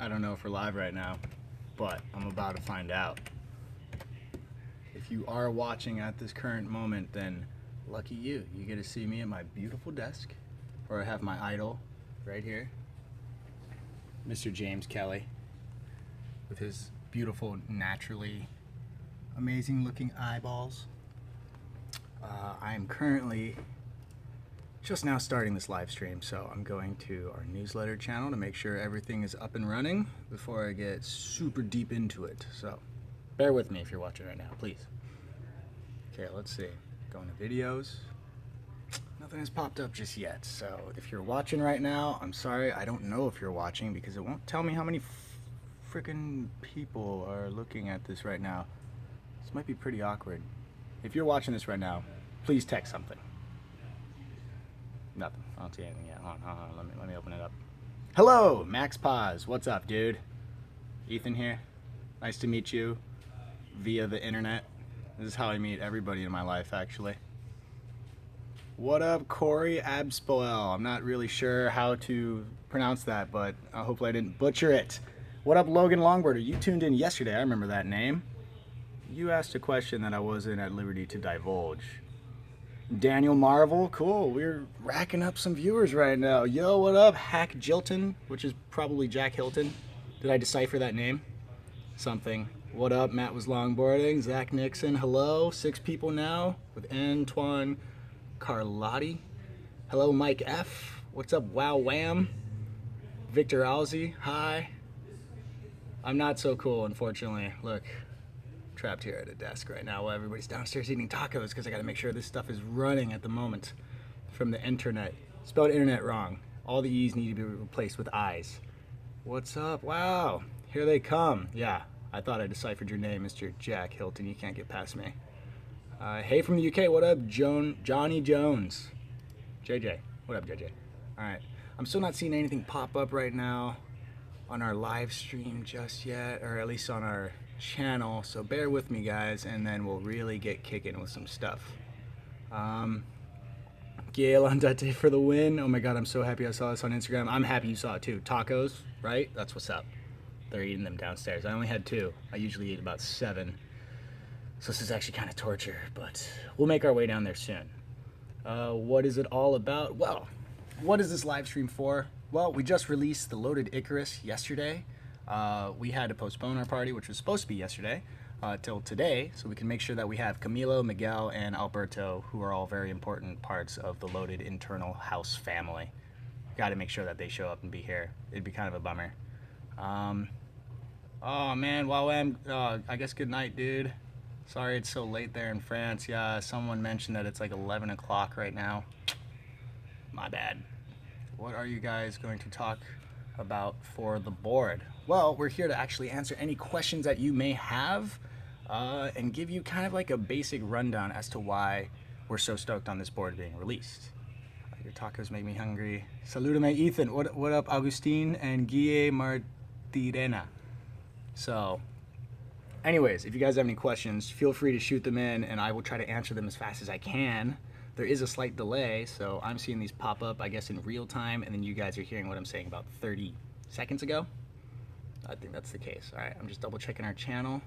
I don't know if we're live right now, but I'm about to find out. If you are watching at this current moment, then lucky you. You get to see me at my beautiful desk, where I have my idol right here, Mr. James Kelly, with his beautiful, naturally amazing looking eyeballs. I am currently just now starting this live stream, so I'm going to our newsletter channel to make sure everything is up and running before I get super deep into it. So bear with me if you're watching right now, please. Okay, let's see. Going to videos. Nothing has popped up just yet, so if you're watching right now, I'm sorry, I don't know if you're watching because it won't tell me how many freaking people are looking at this right now. This might be pretty awkward. If you're watching this right now, please text something. Nothing. I don't see anything yet. Hold on. Let me open it up. Hello, Max Paz. What's up, dude? Ethan here. Nice to meet you via the internet. This is how I meet everybody in my life, actually. What up, Corey Abspoel? I'm not really sure how to pronounce that, but hopefully I didn't butcher it. What up, Logan Longboarder? You tuned in yesterday. I remember that name. You asked a question that I wasn't at liberty to divulge. Daniel Marvel, cool. We're racking up some viewers right now. Yo, what up? Hack Jilton, which is probably Jack Hilton. Did I decipher that name? Something. What up? Matt was longboarding. Zach Nixon, hello. 6 people now with Antoine Carlotti. Hello, Mike F. What's up, Wow Wham? Victor Alzi, hi. I'm not so cool, unfortunately. Look. Trapped here at a desk right now while everybody's downstairs eating tacos because I got to make sure this stuff is running at the moment from the internet. Spelled internet wrong. All the E's need to be replaced with I's. What's up? Wow, here they come. Yeah, I thought I deciphered your name, Mr. Jack Hilton. You can't get past me. Hey from the UK, what up? Johnny Jones. JJ, what up, JJ? All right, I'm still not seeing anything pop up right now on our live stream just yet, or at least on our channel, so bear with me, guys, and then we'll really get kicking with some stuff. Gail Andete for the win. Oh my god, I'm so happy I saw this on Instagram. I'm happy you saw it too. Tacos, right? That's what's up. They're eating them downstairs. I only had 2. I usually eat about 7, so this is actually kind of torture, but we'll make our way down there soon. What is it all about? Well, what is this live stream for? Well, we just released the Loaded Icarus yesterday. We had to postpone our party, which was supposed to be yesterday, till today, so we can make sure that we have Camilo, Miguel, and Alberto, who are all very important parts of the Loaded internal house family. Got to make sure that they show up and be here. It'd be kind of a bummer. Oh man, wow, I guess good night, dude. Sorry it's so late there in France. Yeah, someone mentioned that it's like 11 o'clock right now. My bad. What are you guys going to talk about for the board? Well, we're here to actually answer any questions that you may have and give you kind of like a basic rundown as to why we're so stoked on this board being released. Your tacos make me hungry. Saludame, Ethan. What up, Agustin and Guille Martirena? So, anyways, if you guys have any questions, feel free to shoot them in and I will try to answer them as fast as I can. There is a slight delay, so I'm seeing these pop up, I guess, in real time, and then you guys are hearing what I'm saying about 30 seconds ago. I think that's the case. All right, I'm just double checking our channel.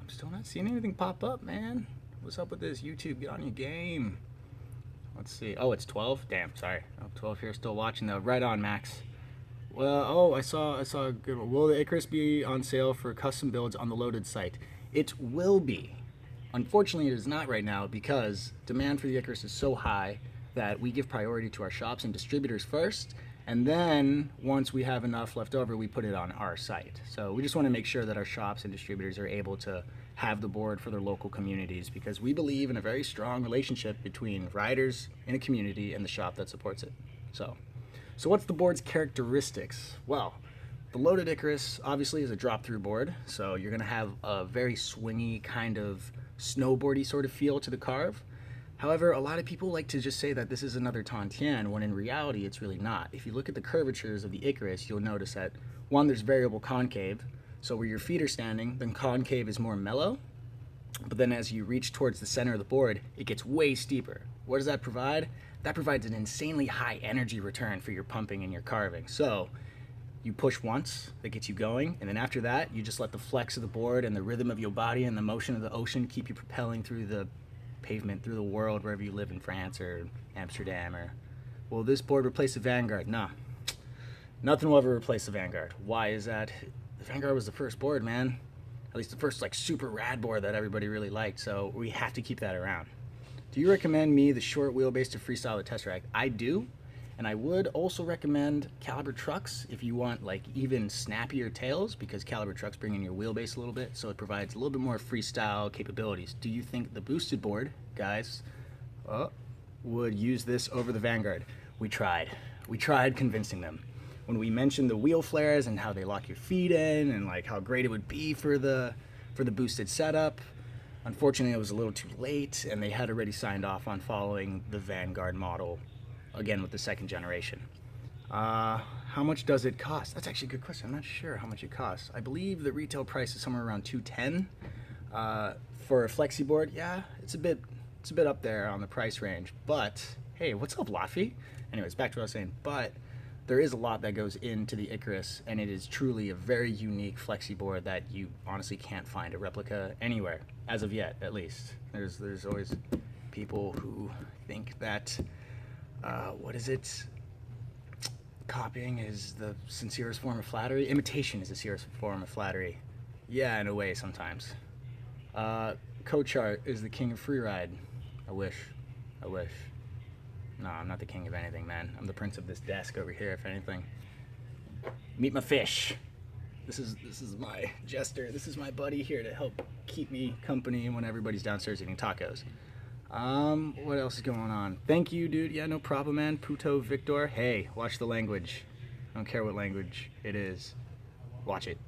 I'm still not seeing anything pop up, man. What's up with this? YouTube, get on your game. Let's see. Oh, it's 12? Damn, sorry. Oh, 12 here, still watching though. Right on, Max. Well, oh, I saw a good one. Will the Icarus be on sale for custom builds on the Loaded site? It will be. Unfortunately, it is not right now because demand for the Icarus is so high that we give priority to our shops and distributors first, and then once we have enough left over, we put it on our site. So we just want to make sure that our shops and distributors are able to have the board for their local communities because we believe in a very strong relationship between riders in a community and the shop that supports it. So what's the board's characteristics? Well, the Loaded Icarus obviously is a drop-through board, so you're going to have a very swingy kind of snowboardy sort of feel to the carve. However, a lot of people like to just say that this is another Tantien, when in reality it's really not. If you look at the curvatures of the Icarus, you'll notice that, one, there's variable concave, so where your feet are standing, then concave is more mellow, but then as you reach towards the center of the board, it gets way steeper. What does that provide? That provides an insanely high energy return for your pumping and your carving. So You push once, that gets you going, and then after that, you just let the flex of the board and the rhythm of your body and the motion of the ocean keep you propelling through the pavement, through the world, wherever you live in France or Amsterdam. Or, will this board replace the Vanguard? Nah, nothing will ever replace the Vanguard. Why is that? The Vanguard was the first board, man. At least the first like super rad board that everybody really liked, so we have to keep that around. Do you recommend me the short wheelbase to freestyle the Tesseract? I do. And I would also recommend caliber trucks if you want like even snappier tails, because caliber trucks bring in your wheelbase a little bit, so it provides a little bit more freestyle capabilities. Do you think the boosted board, guys, would use this over the Vanguard? We tried. We tried convincing them. When we mentioned the wheel flares and how they lock your feet in and like how great it would be for the boosted setup, unfortunately it was a little too late and they had already signed off on following the Vanguard model again with the second generation. How much does it cost? That's actually a good question. I'm not sure how much it costs. I believe the retail price is somewhere around $210 for a flexi board. Yeah, it's a bit up there on the price range. But hey, what's up, Laffy? Anyways, back to what I was saying. But there is a lot that goes into the Icarus, and it is truly a very unique flexi board that you honestly can't find a replica anywhere, as of yet, at least. There's always people who think that what is it? Copying is the sincerest form of flattery. Imitation is the sincerest form of flattery. Yeah, in a way, sometimes. Cochard is the king of freeride. I wish. No, I'm not the king of anything, man. I'm the prince of this desk over here, if anything. Meet my fish. This is my jester. This is my buddy here to help keep me company when everybody's downstairs eating tacos. What else is going on? Thank you, dude. Yeah, no problem, man. Puto Victor. Hey, watch the language. I don't care what language it is. Watch it.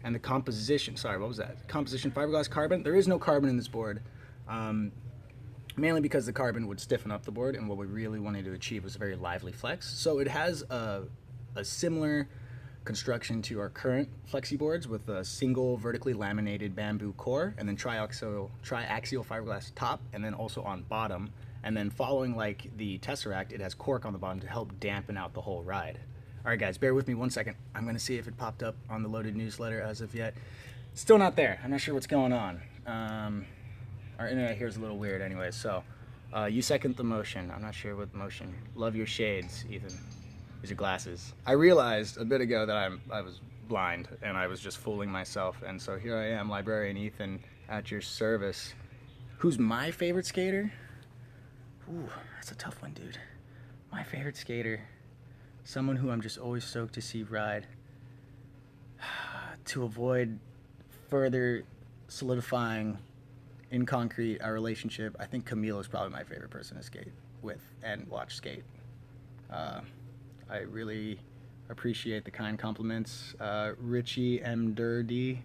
And the composition. Sorry, what was that? Composition fiberglass carbon. There is no carbon in this board. Mainly because the carbon would stiffen up the board, and what we really wanted to achieve was a very lively flex. So it has a similar construction to our current flexi boards with a single vertically laminated bamboo core and then triaxial fiberglass top, and then also on bottom, and then following like the Tesseract, it has cork on the bottom to help dampen out the whole ride. All right, guys, bear with me 1 second. I'm gonna see if it popped up on the Loaded newsletter. As of yet, still not there. I'm not sure what's going on. Our internet here is a little weird anyway, so you second the motion. I'm not sure what motion. Love your shades, Ethan. These are glasses. I realized a bit ago that I was blind and I was just fooling myself, and so here I am, librarian Ethan, at your service. Who's my favorite skater? Ooh, that's a tough one, dude. My favorite skater, someone who I'm just always stoked to see ride. To avoid further solidifying in concrete our relationship, I think Camille is probably my favorite person to skate with and watch skate. I really appreciate the kind compliments. Richie M. Durdy,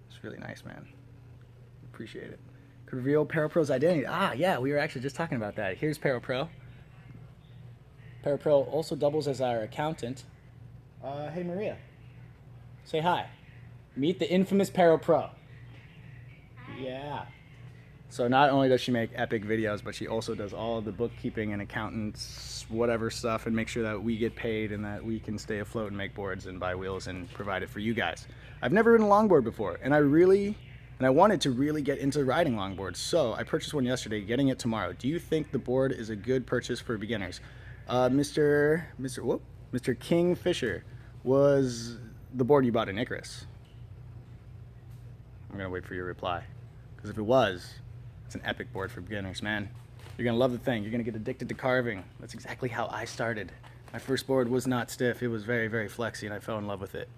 it's really nice, man. Appreciate it. Could reveal ParaPro's identity. Ah, yeah, we were actually just talking about that. Here's ParaPro. ParaPro also doubles as our accountant. Hey, Maria. Say hi. Meet the infamous ParaPro. Yeah. So not only does she make epic videos, but she also does all of the bookkeeping and accountants, whatever stuff, and make sure that we get paid and that we can stay afloat and make boards and buy wheels and provide it for you guys. I've never ridden a longboard before, and I wanted to really get into riding longboards, so I purchased one yesterday, getting it tomorrow. Do you think the board is a good purchase for beginners? Mr. Kingfisher, was the board you bought an Icarus? I'm gonna wait for your reply, because if it was, it's an epic board for beginners, man. You're gonna love the thing. You're gonna get addicted to carving. That's exactly how I started. My first board was not stiff. It was very, very flexy, and I fell in love with it.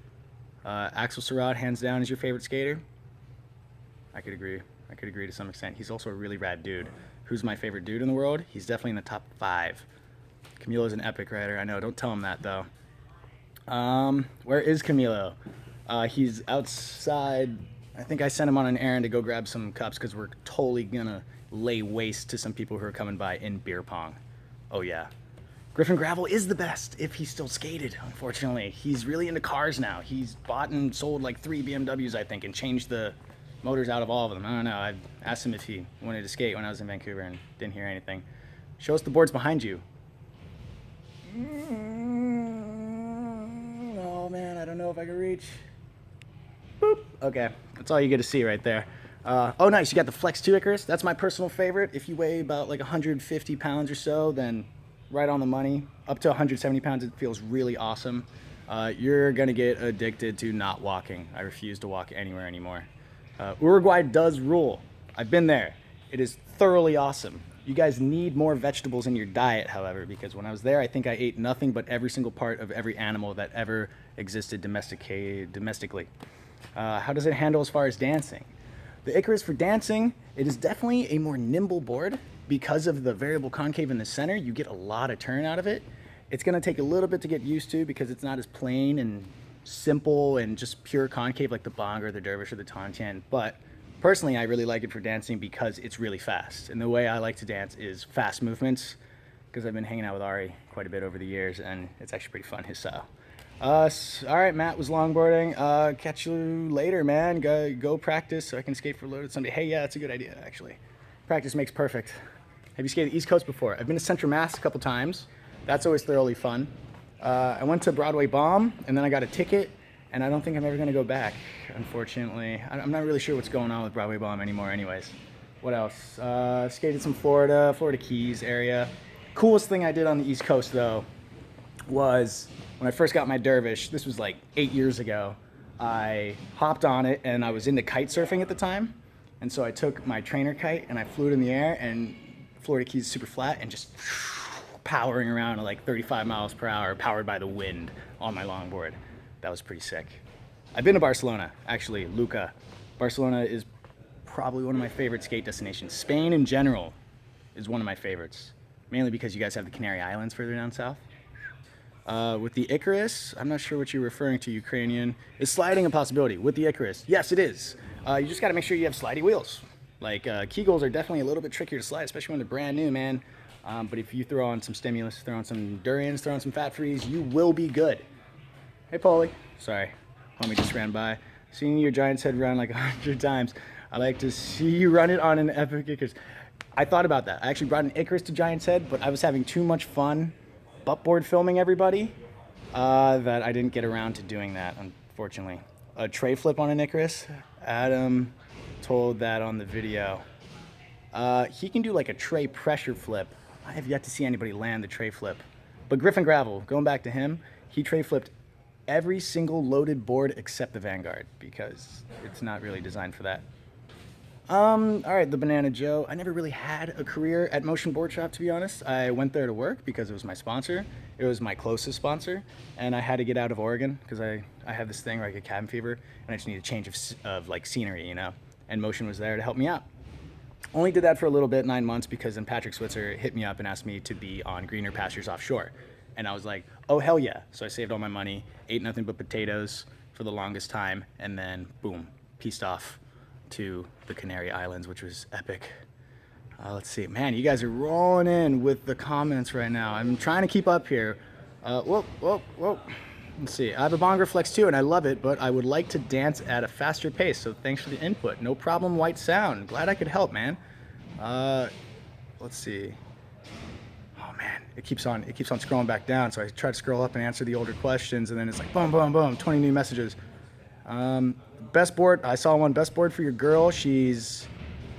Axel Surratt, hands down, is your favorite skater? I could agree. I could agree to some extent. He's also a really rad dude. Who's my favorite dude in the world? He's definitely in the top 5. Camilo's an epic rider. I know. Don't tell him that, though. Where is Camilo? He's outside. I think I sent him on an errand to go grab some cups because we're totally gonna lay waste to some people who are coming by in beer pong. Oh yeah. Griffin Gravel is the best if he still skated, unfortunately. He's really into cars now. He's bought and sold like 3 BMWs, I think, and changed the motors out of all of them. I don't know. I asked him if he wanted to skate when I was in Vancouver and didn't hear anything. Show us the boards behind you. Oh man, I don't know if I can reach. Boop. Okay, that's all you get to see right there. Oh, nice, you got the Flex 2 Icarus. That's my personal favorite. If you weigh about like 150 pounds or so, then right on the money. Up to 170 pounds, it feels really awesome. You're gonna get addicted to not walking. I refuse to walk anywhere anymore. Uruguay does rule. I've been there. It is thoroughly awesome. You guys need more vegetables in your diet, however, because when I was there, I think I ate nothing but every single part of every animal that ever existed domestically. How does it handle as far as dancing? The Icarus for dancing, it is definitely a more nimble board because of the variable concave in the center. You get a lot of turn out of it. It's gonna take a little bit to get used to because it's not as plain and simple and just pure concave like the Bong or the Dervish or the Tontian, but personally, I really like it for dancing because it's really fast. And the way I like to dance is fast movements because I've been hanging out with Ari quite a bit over the years and it's actually pretty fun, his style. All right, Matt was longboarding. Catch you later, man. Go practice so I can skate for Loaded someday. Hey, yeah, that's a good idea, actually. Practice makes perfect. Have you skated the East Coast before? I've been to Central Mass a couple times. That's always thoroughly fun. I went to Broadway Bomb and then I got a ticket. And I don't think I'm ever going to go back, unfortunately. I'm not really sure what's going on with Broadway Bomb anymore anyways. What else? Skated some Florida Keys area. Coolest thing I did on the East Coast, though, was when I first got my Dervish. This was like 8 years ago. I hopped on it, and I was into kite surfing at the time. And so I took my trainer kite, and I flew it in the air, and Florida Keys is super flat, and just powering around at like 35 miles per hour, powered by the wind on my longboard. That was pretty sick. I've been to Barcelona, actually, Luca. Barcelona is probably one of my favorite skate destinations. Spain in general is one of my favorites, mainly because you guys have the Canary Islands further down south. With the Icarus, I'm not sure what you're referring to, Ukrainian. Is sliding a possibility with the Icarus? Yes, it is. You just gotta make sure you have slidey wheels. Like, Kegels are definitely a little bit trickier to slide, especially when they're brand new, man. But if you throw on some stimulus, throw on some durians, throw on some fat frees, you will be good. Hey, Paulie. Sorry, homie just ran by. Seeing your Giant's head run like 100 times. I like to see you run it on an epic Icarus. I thought about that. I actually brought an Icarus to Giant's Head, but I was having too much fun buttboard filming everybody that I didn't get around to doing that, unfortunately. A tray flip on an Icarus. Adam told that on the video. He can do like a tray pressure flip. I have yet to see anybody land the tray flip. But Griffin Gravel, going back to him, he tray flipped every single loaded board except the Vanguard because it's not really designed for that. All right, the Banana Joe. I never really had a career at Motion Board Shop, to be honest. I went there to work because it was my sponsor. It was my closest sponsor, and I had to get out of Oregon because I have this thing where I get cabin fever, and I just need a change of like scenery, you know. And Motion was there to help me out. Only did that for a little bit, 9 months, because then Patrick Switzer hit me up and asked me to be on greener pastures offshore. And I was like, oh, hell yeah. So I saved all my money, ate nothing but potatoes for the longest time, and then, boom, pieced off to the Canary Islands, which was epic. Let's see. Man, you guys are rolling in with the comments right now. I'm trying to keep up here. Whoa. Let's see. I have a Bonger Flex too, and I love it, but I would like to dance at a faster pace, so thanks for the input. No problem, White Sound. Glad I could help, man. Let's see. It keeps on scrolling back down, so I try to scroll up and answer the older questions, and then it's like boom, boom, boom, 20 new messages. Best board, I saw one, best board for your girl. She's,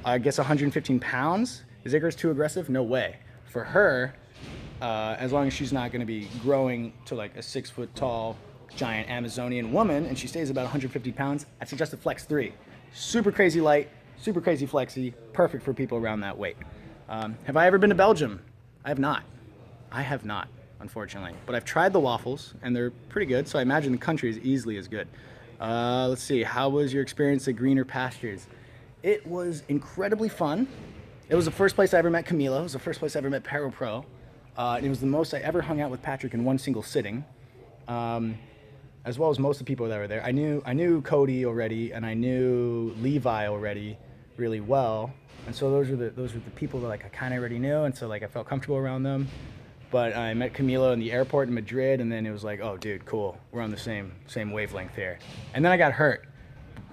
I guess, 115 pounds. Is Icarus too aggressive? No way. For her, as long as she's not going to be growing to like a 6 foot tall giant Amazonian woman, and she stays about 150 pounds, I suggest a Flex 3. Super crazy light, super crazy flexy, perfect for people around that weight. Have I ever been to Belgium? I have not. I have not, unfortunately. But I've tried the waffles, and they're pretty good, so I imagine the country is easily as good. Let's see, how was your experience at Greener Pastures? It was incredibly fun. It was the first place I ever met Camilo. It was the first place I ever met Pero Pro. It was the most I ever hung out with Patrick in one single sitting, as well as most of the people that were there. I knew Cody already, and I knew Levi already really well, and so those were the people that like I kind of already knew, and so like I felt comfortable around them. But I met Camilo in the airport in Madrid, and then it was like, oh, dude, cool. We're on the same wavelength here. And then I got hurt,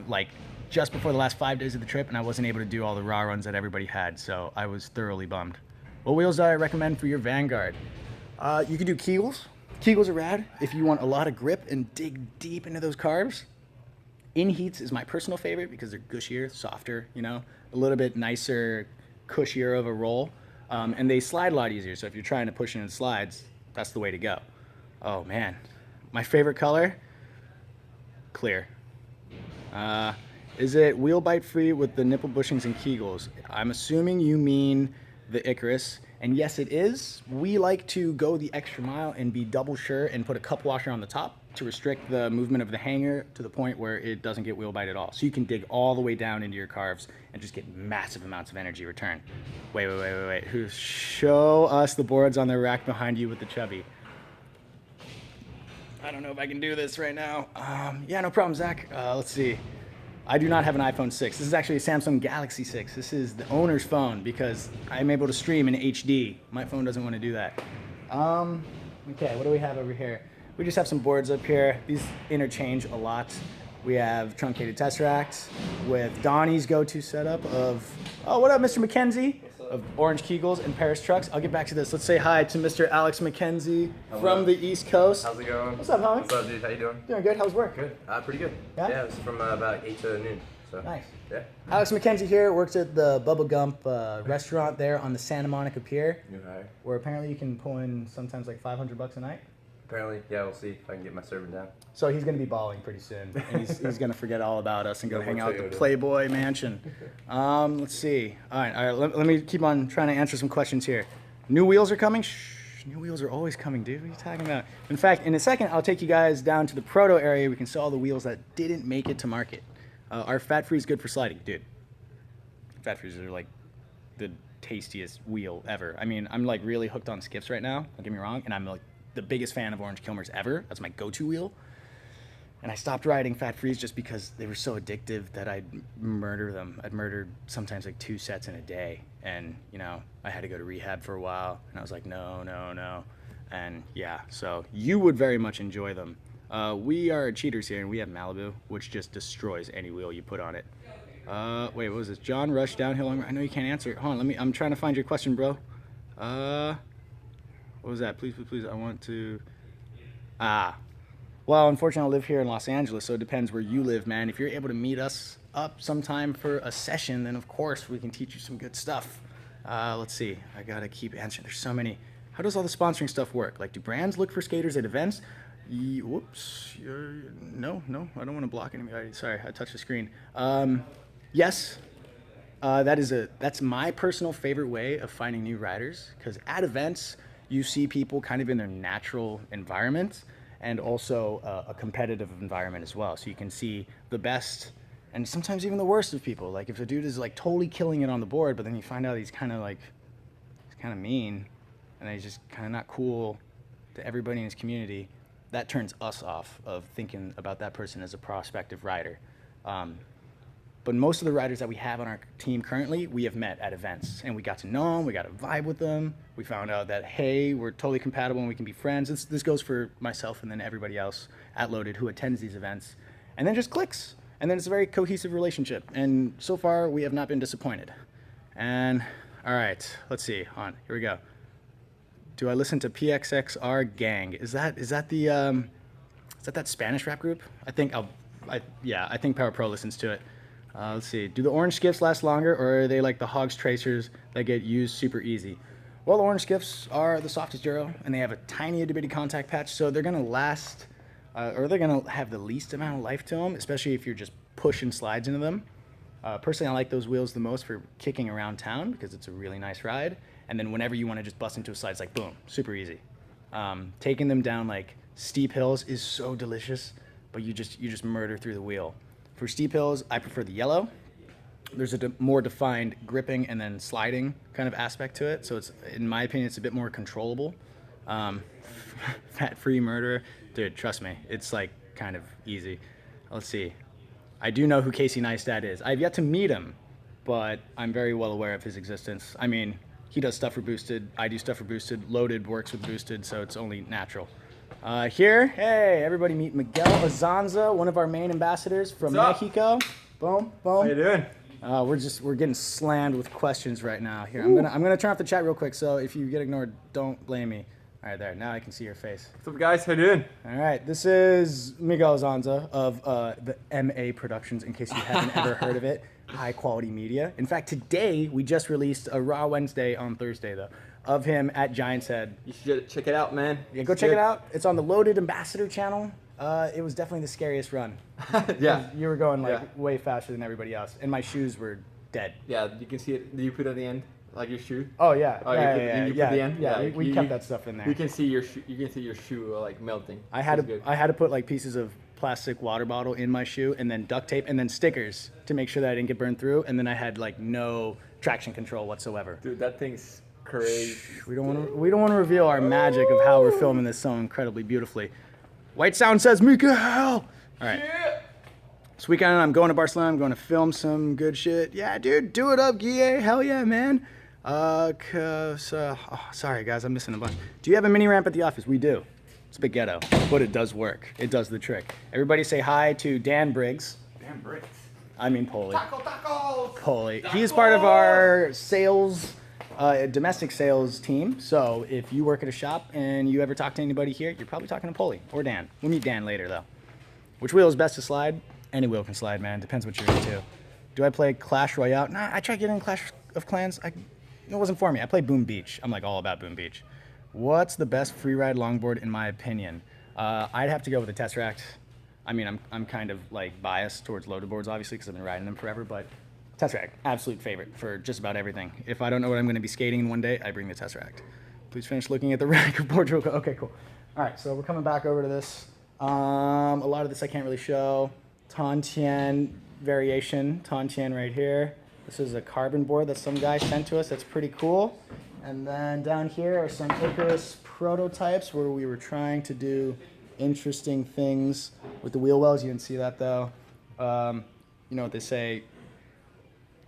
like, just before the last 5 days of the trip, and I wasn't able to do all the raw runs that everybody had, so I was thoroughly bummed. What wheels do I recommend for your Vanguard? You can do Kegels. Kegels are rad if you want a lot of grip and dig deep into those carbs. In heats is my personal favorite because they're gushier, softer, you know, a little bit nicer, cushier of a roll. And they slide a lot easier. So if you're trying to push in slides, that's the way to go. Oh man, my favorite color, clear. Is it wheel bite free with the nipple bushings and Kegels? I'm assuming you mean the Icarus. And yes, it is. We like to go the extra mile and be double sure and put a cup washer on the top to restrict the movement of the hanger to the point where it doesn't get wheel bite at all. So you can dig all the way down into your carbs and just get massive amounts of energy return. Wait. Show us the boards on the rack behind you with the chubby. I don't know if I can do this right now. Yeah, no problem, Zach. Let's see. I do not have an iPhone 6. This is actually a Samsung Galaxy 6. This is the owner's phone because I'm able to stream in HD. My phone doesn't want to do that. Okay, what do we have over here? We just have some boards up here. These interchange a lot. We have truncated tesseracts with Donnie's go-to setup of, oh, what up, Mr. McKenzie? Of Orange Kegels and Paris trucks. I'll get back to this. Let's say hi to Mr. Alex McKenzie from the East Coast. How's it going? What's up, homie? What's up, dude? How you doing? Doing good. How's work? Good. Pretty good. Yeah? It's from about 8 to noon. So. Nice. Yeah. Alex McKenzie here, works at the Bubba Gump restaurant there on the Santa Monica Pier. New hire. Where apparently you can pull in sometimes like $500 a night. Apparently, yeah, we'll see if I can get my serving down. So he's going to be balling pretty soon. And he's going to forget all about us and go hang out at the Toyota. Playboy Mansion. Let's see. All right. Let me keep on trying to answer some questions here. New wheels are coming? Shh, new wheels are always coming, dude. What are you talking about? In fact, in a second, I'll take you guys down to the proto area. We can see all the wheels that didn't make it to market. Our fat free is good for sliding, dude. Fat frees are like the tastiest wheel ever. I mean, I'm like really hooked on skips right now. Don't get me wrong. And I'm like the biggest fan of Orange Kilmers ever. That's my go-to wheel. And I stopped riding fat frees just because they were so addictive that I'd murder them. I'd murdered sometimes like 2 sets in a day. And, you know, I had to go to rehab for a while. And I was like, no. And yeah, so you would very much enjoy them. We are cheaters here, and we have Malibu, which just destroys any wheel you put on it. Wait, what was this? John Rush downhill. I know you can't answer it. Hold on, I'm trying to find your question, bro. What was that? Please, I want to... Well, unfortunately, I live here in Los Angeles, so it depends where you live, man. If you're able to meet us up sometime for a session, then of course we can teach you some good stuff. Let's see. I gotta keep answering. There's so many. How does all the sponsoring stuff work? Like, do brands look for skaters at events? Whoops. No, I don't want to block anybody. Sorry, I touched the screen. Yes. That's my personal favorite way of finding new riders, because at events you see people kind of in their natural environment and also a competitive environment as well. So you can see the best and sometimes even the worst of people. Like if a dude is like totally killing it on the board, but then you find out he's kind of mean and he's just kind of not cool to everybody in his community, that turns us off of thinking about that person as a prospective rider. But most of the riders that we have on our team currently, we have met at events, and we got to know them, we got to vibe with them. We found out that, hey, we're totally compatible and we can be friends. This goes for myself and then everybody else at Loaded who attends these events, and then just clicks. And then it's a very cohesive relationship. And so far, we have not been disappointed. And all right, let's see, here we go. Do I listen to PXXR Gang? Is that that Spanish rap group? I think Power Pro listens to it. Let's see. Do the orange skips last longer, or are they like the Hogs Tracers that get used super easy? Well, the orange skips are the softest Duro, and they have a tiny itty bitty contact patch, so they're gonna last, or they're gonna have the least amount of life to them, especially if you're just pushing slides into them. Personally, I like those wheels the most for kicking around town because it's a really nice ride. And then whenever you want to just bust into a slide, it's like boom, super easy. Taking them down like steep hills is so delicious, but you just murder through the wheel. For steep hills, I prefer the yellow. There's a more defined gripping and then sliding kind of aspect to it. So it's, in my opinion, it's a bit more controllable. Fat-free murderer, dude, trust me, it's like kind of easy. Let's see. I do know who Casey Neistat is. I've yet to meet him, but I'm very well aware of his existence. I mean, he does stuff for Boosted. I do stuff for Boosted. Loaded works with Boosted, so it's only natural. Here, hey, everybody meet Miguel Azanza, one of our main ambassadors from Mexico. Boom, boom. How you doing? We're getting slammed with questions right now. Here, I'm gonna turn off the chat real quick. So if you get ignored, don't blame me. All right, there. Now I can see your face. What's up, guys? How you doing? All right, this is Miguel Zanza of the MA Productions, in case you haven't ever heard of it. High quality media. In fact, today we just released a Raw Wednesday on Thursday, though, of him at Giant's Head. You should check it out, man. Yeah, go check it out. It's on the Loaded Ambassador channel. It was definitely the scariest run. Yeah. You were going like way faster than everybody else, and my shoes were dead. Yeah, you can see it. Do you put it at the end, like your shoe? Oh yeah. Oh, yeah, you put the end? Yeah, Like, we kept that stuff in there. You can see your shoe. You can see your shoe like melting. I had to put like pieces of plastic water bottle in my shoe, and then duct tape, and then stickers to make sure that I didn't get burned through. And then I had like no traction control whatsoever. Dude, that thing's crazy. We don't want to reveal our magic of how we're filming this so incredibly beautifully. White Sound says, Miguel! All right. Yeah. This weekend I'm going to Barcelona. I'm going to film some good shit. Yeah, dude, do it up, Guille. Hell yeah, man. Sorry, guys, I'm missing a bunch. Do you have a mini ramp at the office? We do. It's a bit ghetto, but it does work. It does the trick. Everybody say hi to Dan Briggs. Dan Briggs. I mean Polly. Tacos. Polly. He is part of our sales, domestic sales team. So if you work at a shop and you ever talk to anybody here, you're probably talking to Polly or Dan. We'll meet Dan later, though. Which wheel is best to slide? Any wheel can slide, man. Depends what you're into. Do I play Clash Royale? Nah, I tried getting Clash of Clans. It wasn't for me. I play Boom Beach. I'm like all about Boom Beach. What's the best free ride longboard in my opinion? I'd have to go with the Tesseract. I mean, I'm kind of like biased towards loaded boards, obviously, because I've been riding them forever, but Tesseract, absolute favorite for just about everything. If I don't know what I'm going to be skating in one day, I bring the Tesseract. Please finish looking at the rack of boards real quick. Okay, cool. All right, so we're coming back over to this. A lot of this I can't really show. Tontian variation, Tontian right here. This is a carbon board that some guy sent to us. That's pretty cool. And then down here are some Icarus prototypes where we were trying to do interesting things with the wheel wells. You didn't see that though. You know what they say.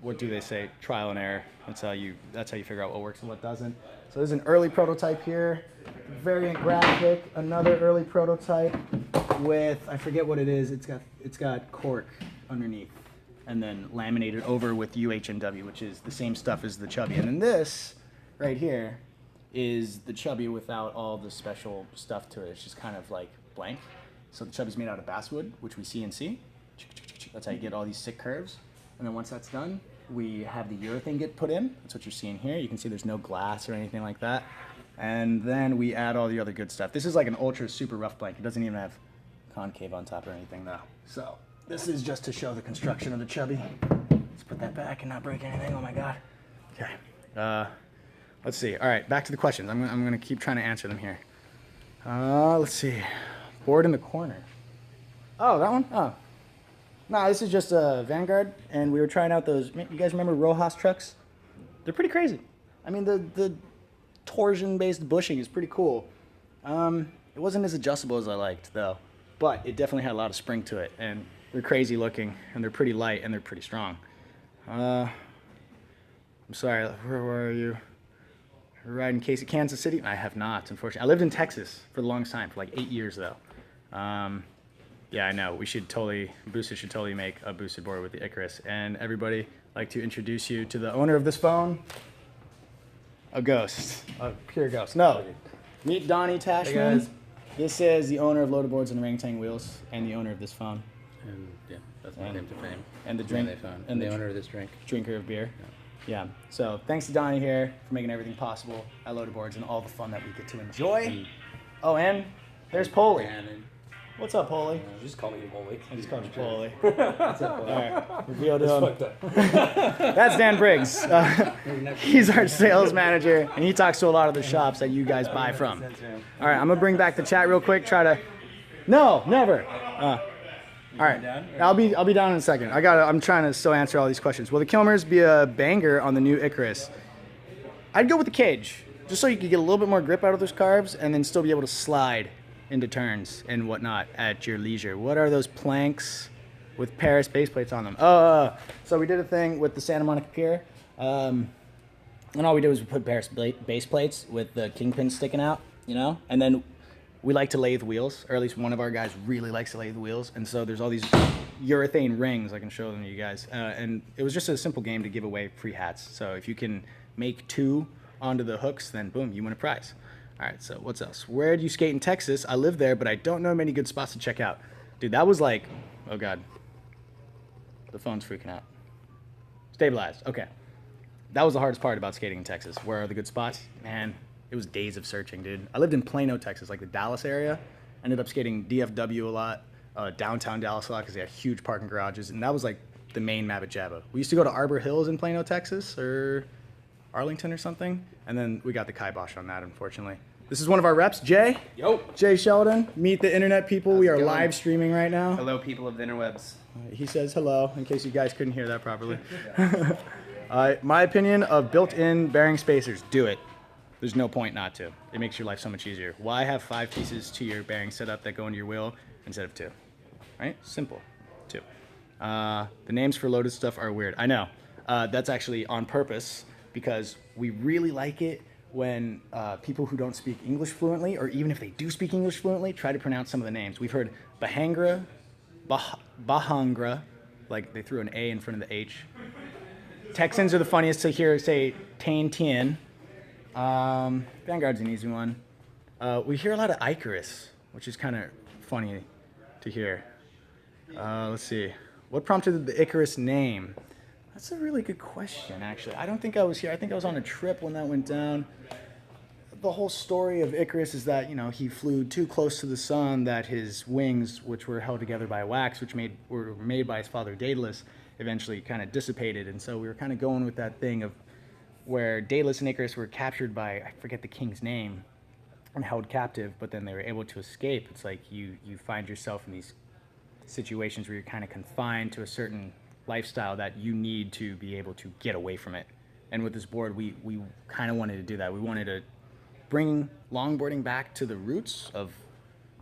What do they say? Trial and error. That's how you figure out what works and what doesn't. So there's an early prototype here. Variant graphic. Another early prototype with, I forget what it is. It's got cork underneath and then laminated over with UHNW, which is the same stuff as the Chubby. And then this right here is the Chubby without all the special stuff to it. It's just kind of like blank. So the Chubby's made out of basswood, which we CNC. That's how you get all these sick curves. And then once that's done, we have the urethane get put in. That's what you're seeing here. You can see there's no glass or anything like that. And then we add all the other good stuff. This is like an ultra super rough blank. It doesn't even have concave on top or anything though. So this is just to show the construction of the Chubby. Let's put that back and not break anything. Oh my God. Okay. Let's see. All right, back to the questions. I'm gonna keep trying to answer them here. Let's see. Board in the corner. Oh, that one? Oh. No, this is just a Vanguard, and we were trying out those. You guys remember Rojas trucks? They're pretty crazy. I mean, the torsion-based bushing is pretty cool. It wasn't as adjustable as I liked, though, but it definitely had a lot of spring to it, and they're crazy looking, and they're pretty light, and they're pretty strong. I'm sorry, where were you? Riding Kansas City? I have not, unfortunately. I lived in Texas for the longest time, for like 8 years, though. Yeah, I know. Boosted should totally make a boosted board with the Icarus. And everybody, I'd like to introduce you to the owner of this phone. A ghost. A pure ghost. No. Meet Donnie Tashman. Hey guys. This is the owner of Loaded Boards and Orangatang Wheels, and the owner of this phone. And yeah, that's my claim to fame. And the drink. And the owner of this drink. Drinker of beer. Yeah. So thanks to Donnie here for making everything possible at Loaded Boards and all the fun that we get to enjoy. Oh, and there's Polly. What's up, Polly? Just call me Polly. I just called you Polly. What's up, Polly? All right. Revealed him. Fucked up. That's Dan Briggs. He's our sales manager, and he talks to a lot of the shops that you guys buy from. All right, I'm gonna bring back the chat real quick. No, never. All right, I'll be down in a second. I'm trying to still answer all these questions. Will the Kilmers be a banger on the new Icarus? I'd go with the cage, just so you could get a little bit more grip out of those carbs, and then still be able to slide into turns and whatnot at your leisure. What are those planks with Paris base plates on them? So we did a thing with the Santa Monica Pier, and all we did was we put Paris base plates with the kingpins sticking out, you know, and then we like to lathe wheels, or at least one of our guys really likes to lathe wheels, and so there's all these urethane rings. I can show them to you guys, and it was just a simple game to give away free hats. So if you can make 2 onto the hooks, then boom, you win a prize. All right, so what's else? Where do you skate in Texas? I live there, but I don't know many good spots to check out. Dude, that was like, oh God. The phone's freaking out. Stabilized, okay. That was the hardest part about skating in Texas. Where are the good spots? Man, it was days of searching, dude. I lived in Plano, Texas, like the Dallas area. Ended up skating DFW a lot, downtown Dallas a lot because they had huge parking garages. And that was like the main map at Jabba. We used to go to Arbor Hills in Plano, Texas, or Arlington or something. And then we got the kibosh on that, unfortunately. This is one of our reps, Jay. Yo. Jay Sheldon. Meet the internet people. We are going? live streaming right now. Hello, people of the interwebs. He says hello, in case you guys couldn't hear that properly. My opinion of built-in bearing spacers, do it. There's no point not to. It makes your life so much easier. Why have 5 pieces to your bearing setup that go into your wheel instead of 2? Right? Simple. 2. The names for loaded stuff are weird. I know. That's actually on purpose because we really like it when people who don't speak English fluently, or even if they do speak English fluently, try to pronounce some of the names. We've heard Bahangra, Bahangra, like they threw an A in front of the H. Texans are the funniest to hear say Tain Tien. Vanguard's an easy one. We hear a lot of Icarus, which is kind of funny to hear. Let's see. What prompted the Icarus name? That's a really good question, actually. I don't think I was here. I think I was on a trip when that went down. The whole story of Icarus is that, you know, he flew too close to the sun, that his wings, which were held together by wax, which were made by his father Daedalus, eventually kind of dissipated. And so we were kind of going with that thing of where Daedalus and Icarus were captured by, I forget the king's name, and held captive, but then they were able to escape. It's like you find yourself in these situations where you're kind of confined to a certain lifestyle that you need to be able to get away from it. And with this board, we kind of wanted to do that. We wanted to bring longboarding back to the roots of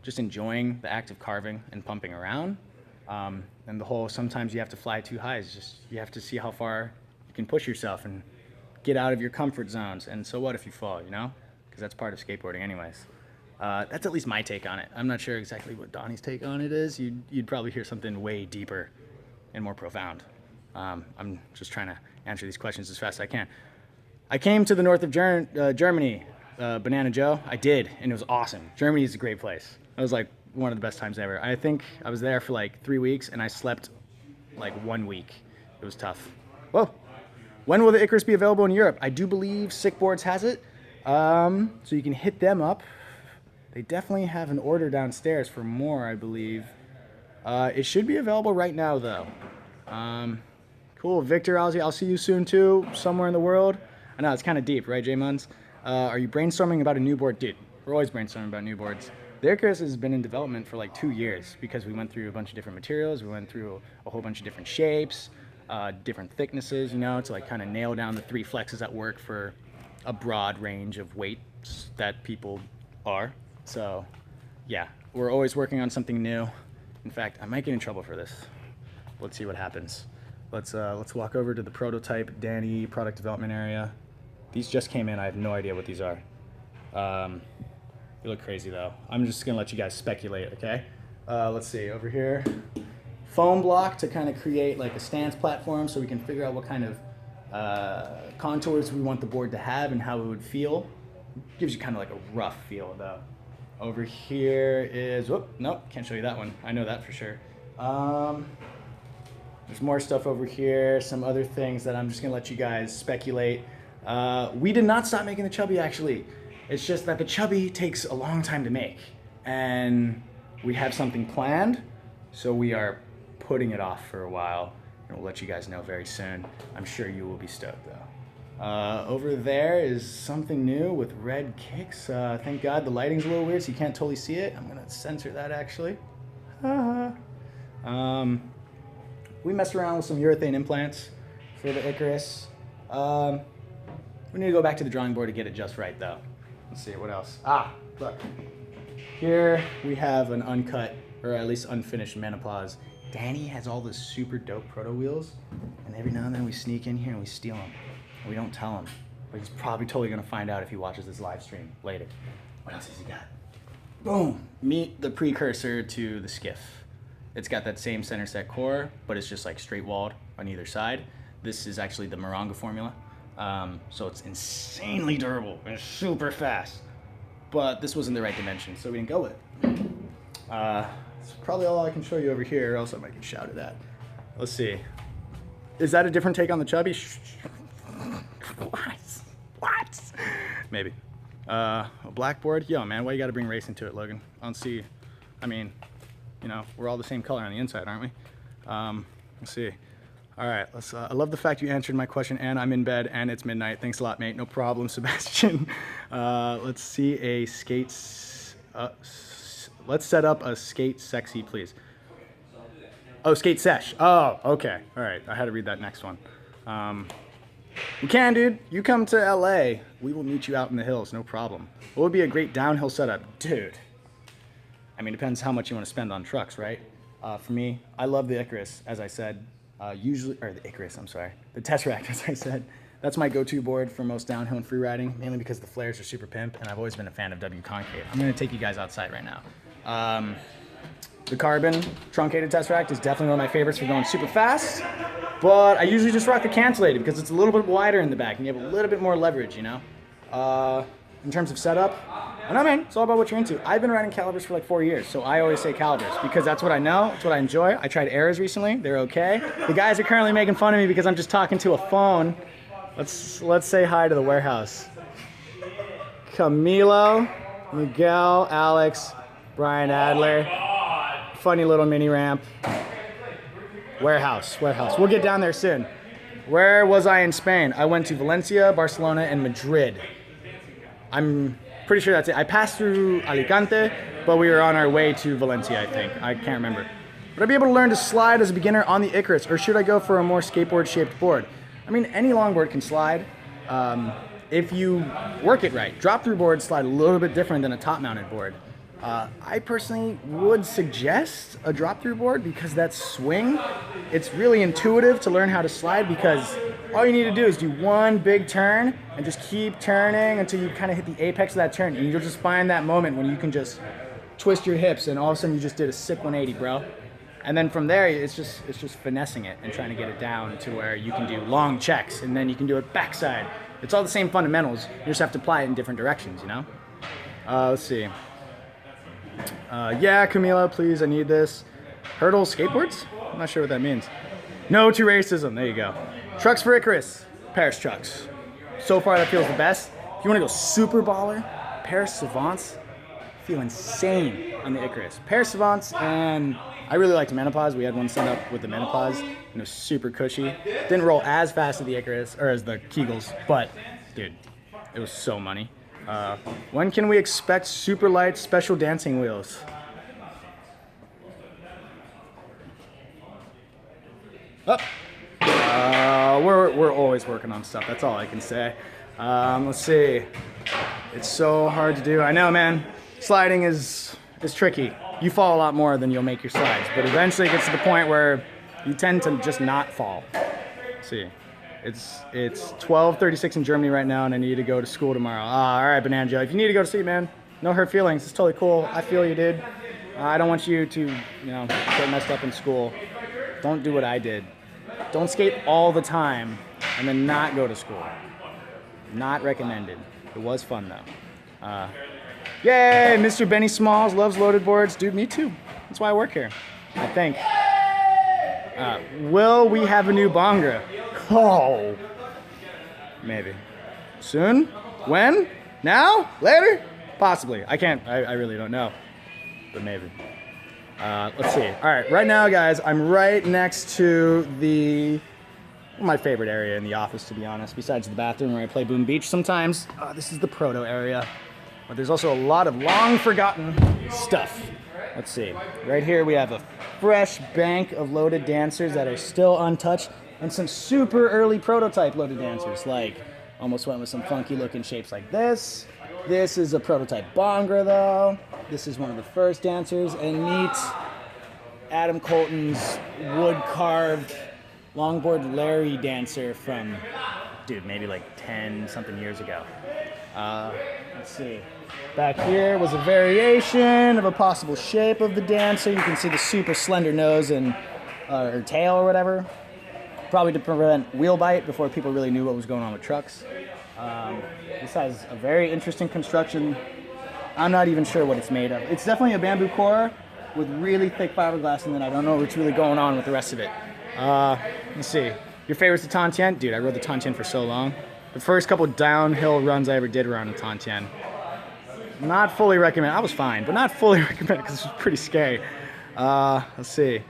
just enjoying the act of carving and pumping around. And the whole, sometimes you have to fly too high. It's just, you have to see how far you can push yourself and get out of your comfort zones. And so what if you fall, you know? Because that's part of skateboarding anyways. That's at least my take on it. I'm not sure exactly what Donnie's take on it is. You'd probably hear something way deeper and more profound. I'm just trying to answer these questions as fast as I can. I came to the north of Germany, Banana Joe. I did, and it was awesome. Germany is a great place. It was like one of the best times ever. I think I was there for like 3 weeks, and I slept like 1 week. It was tough. Whoa. When will the Icarus be available in Europe? I do believe Sickboards has it, so you can hit them up. They definitely have an order downstairs for more, I believe. It should be available right now, though. Cool, Victor, I'll see you soon, too, somewhere in the world. I know, it's kind of deep, right, J-Muns? Are you brainstorming about a new board? Dude, we're always brainstorming about new boards. The Icarus has been in development for like 2 years because we went through a bunch of different materials. We went through a whole bunch of different shapes, different thicknesses, you know, to like kind of nail down the 3 flexes that work for a broad range of weights that people are. So, yeah, we're always working on something new. In fact, I might get in trouble for this. Let's see what happens. Let's walk over to the prototype Danny product development area. These just came in. I have no idea what these are. They look crazy though. I'm just gonna let you guys speculate, okay? Let's see, over here. Foam block to kind of create like a stance platform so we can figure out what kind of contours we want the board to have and how it would feel. Gives you kind of like a rough feel though. Over here is, whoop, nope, can't show you that one. I know that for sure. There's more stuff over here, some other things that I'm just gonna let you guys speculate. We did not stop making the Chubby actually. It's just that the Chubby takes a long time to make and we have something planned, so we are putting it off for a while and we'll let you guys know very soon. I'm sure you will be stoked though. Over there is something new with red kicks. Thank God the lighting's a little weird so you can't totally see it. I'm gonna censor that actually. We messed around with some urethane implants for the Icarus. We need to go back to the drawing board to get it just right though. Let's see, what else? Look. Here we have an uncut, or at least unfinished menopause. Danny has all the super dope proto wheels, and every now and then we sneak in here and we steal them. We don't tell him, but he's probably totally gonna find out if he watches this live stream later. What else has he got? Boom! Meet the precursor to the skiff. It's got that same center set core, but it's just like straight walled on either side. This is actually the Moronga formula. So it's insanely durable and super fast. but this wasn't the right dimension, so we didn't go with it. It's probably all I can show you over here, or else I might get shouted at. Let's see. Is that a different take on the chubby? What? Maybe. A blackboard? Yo, man, why you gotta bring race into it, Logan? I don't see, I mean, you know, we're all the same color on the inside, aren't we? Let's see. All right, I love the fact you answered my question, and I'm in bed, and it's midnight. Thanks a lot, mate. No problem, Sebastian. Let's see a let's set up a skate sexy, please. Oh, skate sesh. Oh, okay. All right, I had to read that next one. We can, dude. You come to LA, we will meet you out in the hills, no problem. What would be a great downhill setup? Dude. I mean, it depends how much you want to spend on trucks, right? For me, I love the Icarus, as I said. The Icarus, I'm sorry. The Tesseract, as I said. That's my go-to board for most downhill and free riding, mainly because the flares are super pimp, and I've always been a fan of W Concave. I'm gonna take you guys outside right now. The carbon truncated Tesseract is definitely one of my favorites for going super fast, but I usually just rock the cantillated because it's a little bit wider in the back and you have a little bit more leverage, you know? In terms of setup, I know, man, it's all about what you're into. I've been riding calibers for like 4 years, so I always say calibers because that's what I know, it's what I enjoy. I tried Eras recently, they're okay. The guys are currently making fun of me because I'm just talking to a phone. Let's say hi to the warehouse. Camilo, Miguel, Alex, Brian Adler. Funny little mini ramp. Warehouse. We'll get down there soon. Where was I in Spain? I went to Valencia, Barcelona, and Madrid. I'm pretty sure that's it. I passed through Alicante, but we were on our way to Valencia, I think. I can't remember. Would I be able to learn to slide as a beginner on the Icarus, or should I go for a more skateboard-shaped board? I mean, any longboard can slide if you work it right. Drop-through boards slide a little bit different than a top-mounted board. I personally would suggest a drop-through board because that swing, it's really intuitive to learn how to slide because all you need to do is do one big turn and just keep turning until you kind of hit the apex of that turn, and you'll just find that moment when you can just twist your hips and all of a sudden you just did a sick 180, bro. And then from there, it's just finessing it and trying to get it down to where you can do long checks and then you can do it backside. It's all the same fundamentals. You just have to apply it in different directions, you know? Let's see. Yeah, Camila, please, I need this. Hurdle skateboards? I'm not sure what that means. No to racism. There you go. Trucks for Icarus. Paris trucks. So far, that feels the best. If you want to go super baller, Paris Savants feel insane on the Icarus. Paris Savants, and I really liked Menopause. We had one set up with the Menopause, and it was super cushy. Didn't roll as fast as the Icarus, or as the Kegels, but, dude, it was so money. When can we expect super light special dancing wheels? We're always working on stuff. That's all I can say. Let's see. It's so hard to do. I know, man. Sliding is tricky. You fall a lot more than you'll make your slides, but eventually it gets to the point where you tend to just not fall. Let's see. It's 12:36 in Germany right now, and I need to go to school tomorrow. All right, Banana Joe. If you need to go to sleep, man, no hurt feelings. It's totally cool. I feel you, dude. I don't want you to, get messed up in school. Don't do what I did. Don't skate all the time and then not go to school. Not recommended. It was fun, though. Yay, Mr. Benny Smalls loves loaded boards. Dude, me too. That's why I work here, I think. Will we have a new Bongra? Oh, maybe. Soon? When? Now? Later? Possibly. I can't, I really don't know, but maybe. Let's see. All right, right now, guys, I'm right next to my favorite area in the office, to be honest, besides the bathroom where I play Boom Beach sometimes. This is the proto area, but there's also a lot of long forgotten stuff. Let's see. Right here, we have a fresh bank of loaded dancers that are still untouched, and some super early prototype loaded dancers, like almost went with some funky looking shapes like this. This is a prototype Bongra, though. This is one of the first dancers, and meet Adam Colton's wood-carved longboard Larry dancer from, dude, maybe like 10 something years ago. Let's see. Back here was a variation of a possible shape of the dancer. You can see the super slender nose and her tail or whatever. Probably to prevent wheel bite before people really knew what was going on with trucks. This has a very interesting construction I'm not even sure what it's made of. It's definitely a bamboo core with really thick fiberglass, and then I don't know what's really going on with the rest of it. Let's see. Your favorite's the Tantien? Dude, I rode the Tantien for so long. The first couple downhill runs I ever did were on the Tantien. Not fully recommend. I was fine, but not fully recommend because it was pretty scary. Let's see.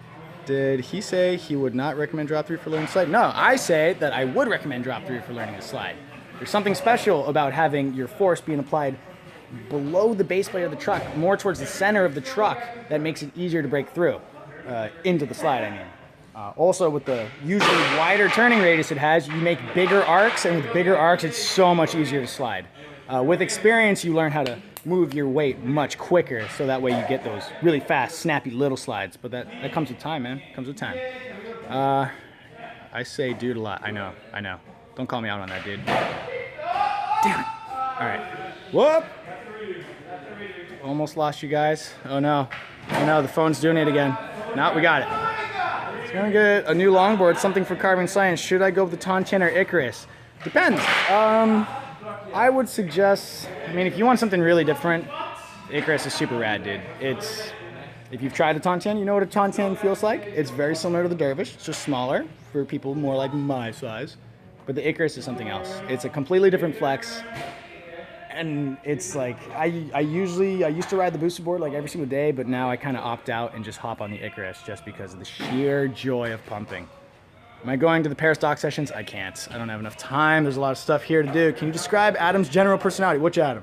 Did he say he would not recommend drop 3 for learning to slide? No, I say that I would recommend drop 3 for learning to slide. There's something special about having your force being applied below the base plate of the truck, more towards the center of the truck, that makes it easier to break through into the slide, I mean. Also, with the usually wider turning radius it has, you make bigger arcs, and with bigger arcs, it's so much easier to slide. With experience, you learn how to move your weight much quicker, so that way you get those really fast, snappy little slides. But that comes with time, man. Comes with time. I say dude a lot. I know. Don't call me out on that, dude. Damn it. All right. Whoop. Almost lost you guys. Oh no. The phone's doing it again. No, we got it. It's gonna get a new longboard, something for carving science. Should I go with the Tantien or Icarus? Depends. I would suggest, I mean, if you want something really different, Icarus is super rad, dude. If you've tried the Tantien, you know what a Tantien feels like. It's very similar to the Dervish. It's just smaller for people more like my size. But the Icarus is something else. It's a completely different flex. And it's like, I used to ride the boosted board like every single day, but now I kind of opt out and just hop on the Icarus just because of the sheer joy of pumping. Am I going to the Paris dock sessions? I can't. I don't have enough time. There's a lot of stuff here to do. Can you describe Adam's general personality? Which Adam?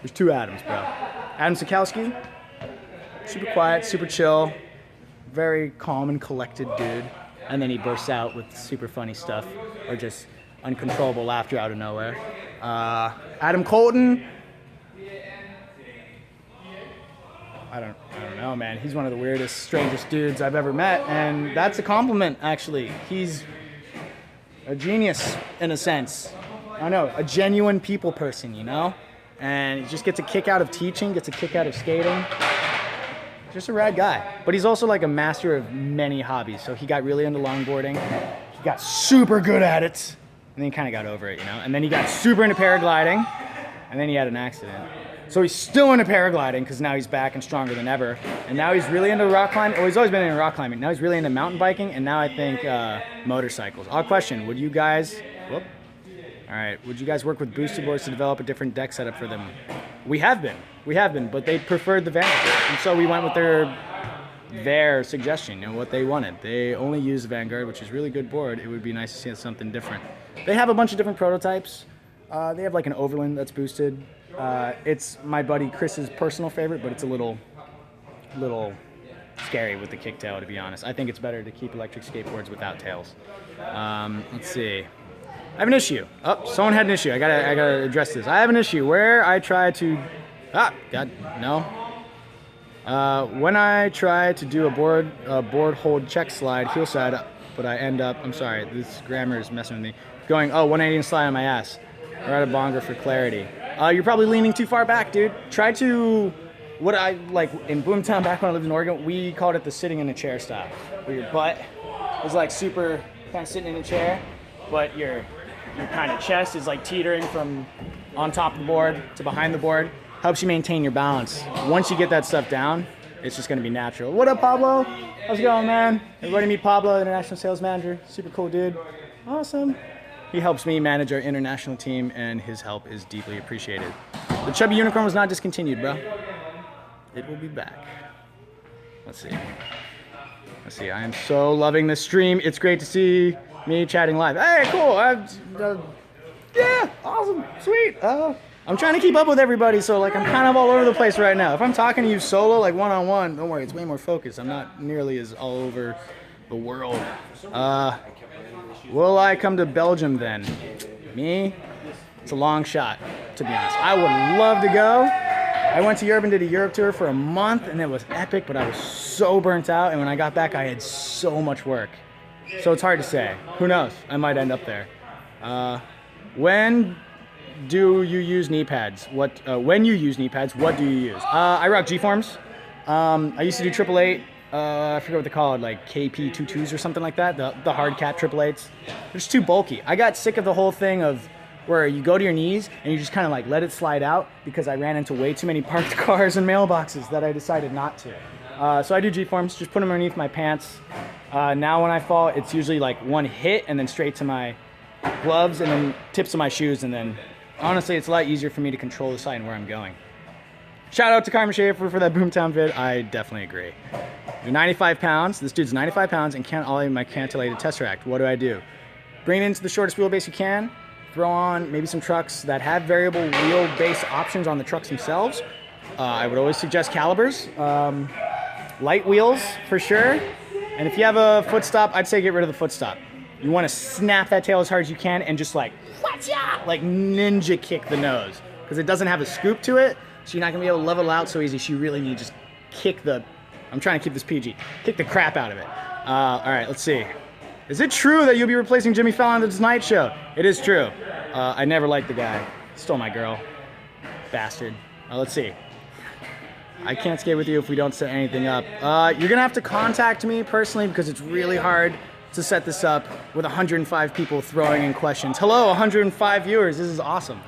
There's 2 Adams, bro. Adam Sikowski, super quiet, super chill, very calm and collected dude. And then he bursts out with super funny stuff or just uncontrollable laughter out of nowhere. Adam Colton, I don't know, man. He's one of the weirdest, strangest dudes I've ever met, and that's a compliment, actually. He's a genius, in a sense. I know, a genuine people person, you know? And he just gets a kick out of teaching, gets a kick out of skating. Just a rad guy. But he's also like a master of many hobbies, so he got really into longboarding. He got super good at it, and then he kind of got over it, you know? And then he got super into paragliding, and then he had an accident. So he's still into paragliding because now he's back and stronger than ever. And now he's really into rock climbing. Well, he's always been into rock climbing. Now he's really into mountain biking, and now I think motorcycles. Odd question, would you guys, whoop. All right, would you guys work with boosted boards to develop a different deck setup for them? We have been, but they preferred the Vanguard. And so we went with their suggestion, you know, what they wanted. They only use the Vanguard, which is a really good board. It would be nice to see something different. They have a bunch of different prototypes. They have like an Overland that's boosted. It's my buddy Chris's personal favorite, but it's a little scary with the kicktail, to be honest. I think it's better to keep electric skateboards without tails. Let's see. I have an issue. Oh, someone had an issue. I gotta address this. I have an issue where I try to, when I try to do a board hold check slide, heel side, but I end up, I'm sorry, this grammar is messing with me, going, 180 and slide on my ass. Or at a bonger for clarity. You're probably leaning too far back, dude. Try to, what I, like in Boomtown back when I lived in Oregon, we called it the sitting in a chair style. Where your butt is like super kind of sitting in a chair, but your kind of chest is like teetering from on top of the board to behind the board. Helps you maintain your balance. Once you get that stuff down, it's just gonna be natural. What up, Pablo? How's it going, man? Everybody meet Pablo, International Sales Manager. Super cool dude. Awesome. He helps me manage our international team, and his help is deeply appreciated. The Chubby Unicorn was not discontinued, bro. It will be back. Let's see. I am so loving this stream. It's great to see me chatting live. Hey, cool. Yeah, awesome, sweet. I'm trying to keep up with everybody, so like I'm kind of all over the place right now. If I'm talking to you solo, like one-on-one, don't worry, it's way more focused. I'm not nearly as all over the world. Will I come to Belgium then? Me? It's a long shot, to be honest. I would love to go. I went to Europe and did a Europe tour for a month, and it was epic, but I was so burnt out, and when I got back, I had so much work. So it's hard to say. Who knows? I might end up there. When do you use knee pads? When you use knee pads, what do you use? I rock G-forms. I used to do 888. I forget what they're called, like KP22s or something like that. The hard cap 888s. They're just too bulky. I got sick of the whole thing of where you go to your knees and you just kind of like let it slide out, because I ran into way too many parked cars and mailboxes that I decided not to. So I do G-forms, just put them underneath my pants. Now when I fall, it's usually like one hit and then straight to my gloves and then tips of my shoes, and then honestly it's a lot easier for me to control the site and where I'm going. Shout out to Carmen Schaefer for that Boomtown vid. I definitely agree. You're 95 pounds. This dude's 95 pounds and can't ollie my cantileted Tesseract. What do? Bring it into the shortest wheelbase you can. Throw on maybe some trucks that have variable wheelbase options on the trucks themselves. I would always suggest calibers. Light wheels for sure. And if you have a foot stop, I'd say get rid of the foot stop. You want to snap that tail as hard as you can and just like ninja kick the nose, because it doesn't have a scoop to it, so you're not gonna be able to level out so easy. So you really need to just kick the, I'm trying to keep this PG, kick the crap out of it. All right, let's see. Is it true that you'll be replacing Jimmy Fallon on the Tonight Show? It is true. I never liked the guy. Stole my girl. Bastard. Let's see. I can't skate with you if we don't set anything up. You're gonna have to contact me personally, because it's really hard to set this up with 105 people throwing in questions. Hello, 105 viewers. This is awesome.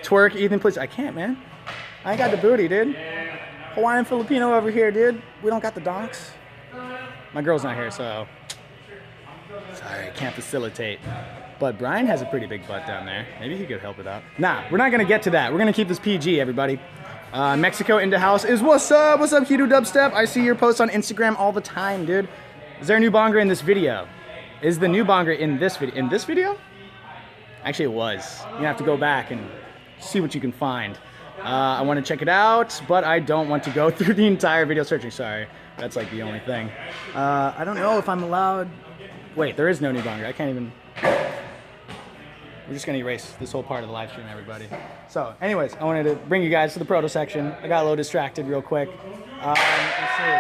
Twerk, Ethan, please. I can't, man. I ain't got the booty, dude. Hawaiian Filipino over here, dude. We don't got the donks. My girl's not here, so sorry, can't facilitate. But Brian has a pretty big butt down there. Maybe he could help it out. Nah, we're not gonna get to that. We're gonna keep this PG, everybody. Mexico into house is what's up? What's up, Hidu Dubstep? I see your posts on Instagram all the time, dude. Is there a new bonger in this video? Is the new bonger in this video? In this video? Actually, it was. You have to go back and see what you can find. I want to check it out, but I don't want to go through the entire video searching. Sorry, that's like the only thing. I don't know if I'm allowed. Wait, there is no new bonger. I can't even. We're just gonna erase this whole part of the live stream, everybody. So, anyways, I wanted to bring you guys to the proto section. I got a little distracted real quick. Let's see.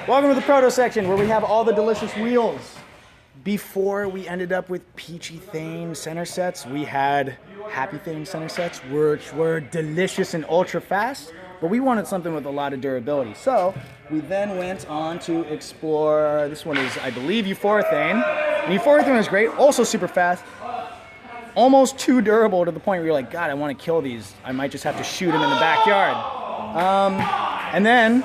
Welcome to the proto section, where we have all the delicious wheels. Before we ended up with peachy themed center sets, we had happy themed center sets, which were delicious and ultra fast, but we wanted something with a lot of durability. So we then went on to explore, this one is, I believe, Euphorethane. And Euphorethane is great, also super fast, almost too durable to the point where you're like, God, I want to kill these. I might just have to shoot them in the backyard. And then,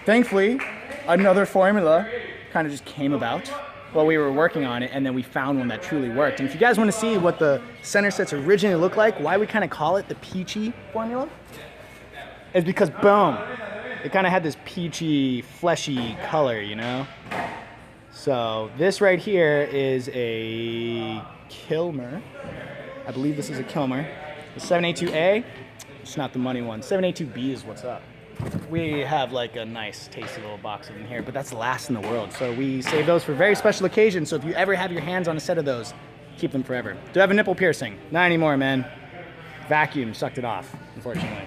thankfully, another formula kind of just came about while we were working on it, and then we found one that truly worked. And if you guys want to see what the center sets originally look like, why we kind of call it the peachy formula, is because, boom, it kind of had this peachy, fleshy color, you know? So this right here is a Kilmer. I believe this is a Kilmer. The 782A, it's not the money one. 782B is what's up. We have like a nice tasty little box of them here, but that's the last in the world. So we save those for very special occasions. So if you ever have your hands on a set of those, keep them forever. Do I have a nipple piercing? Not anymore, man. Vacuum sucked it off, unfortunately.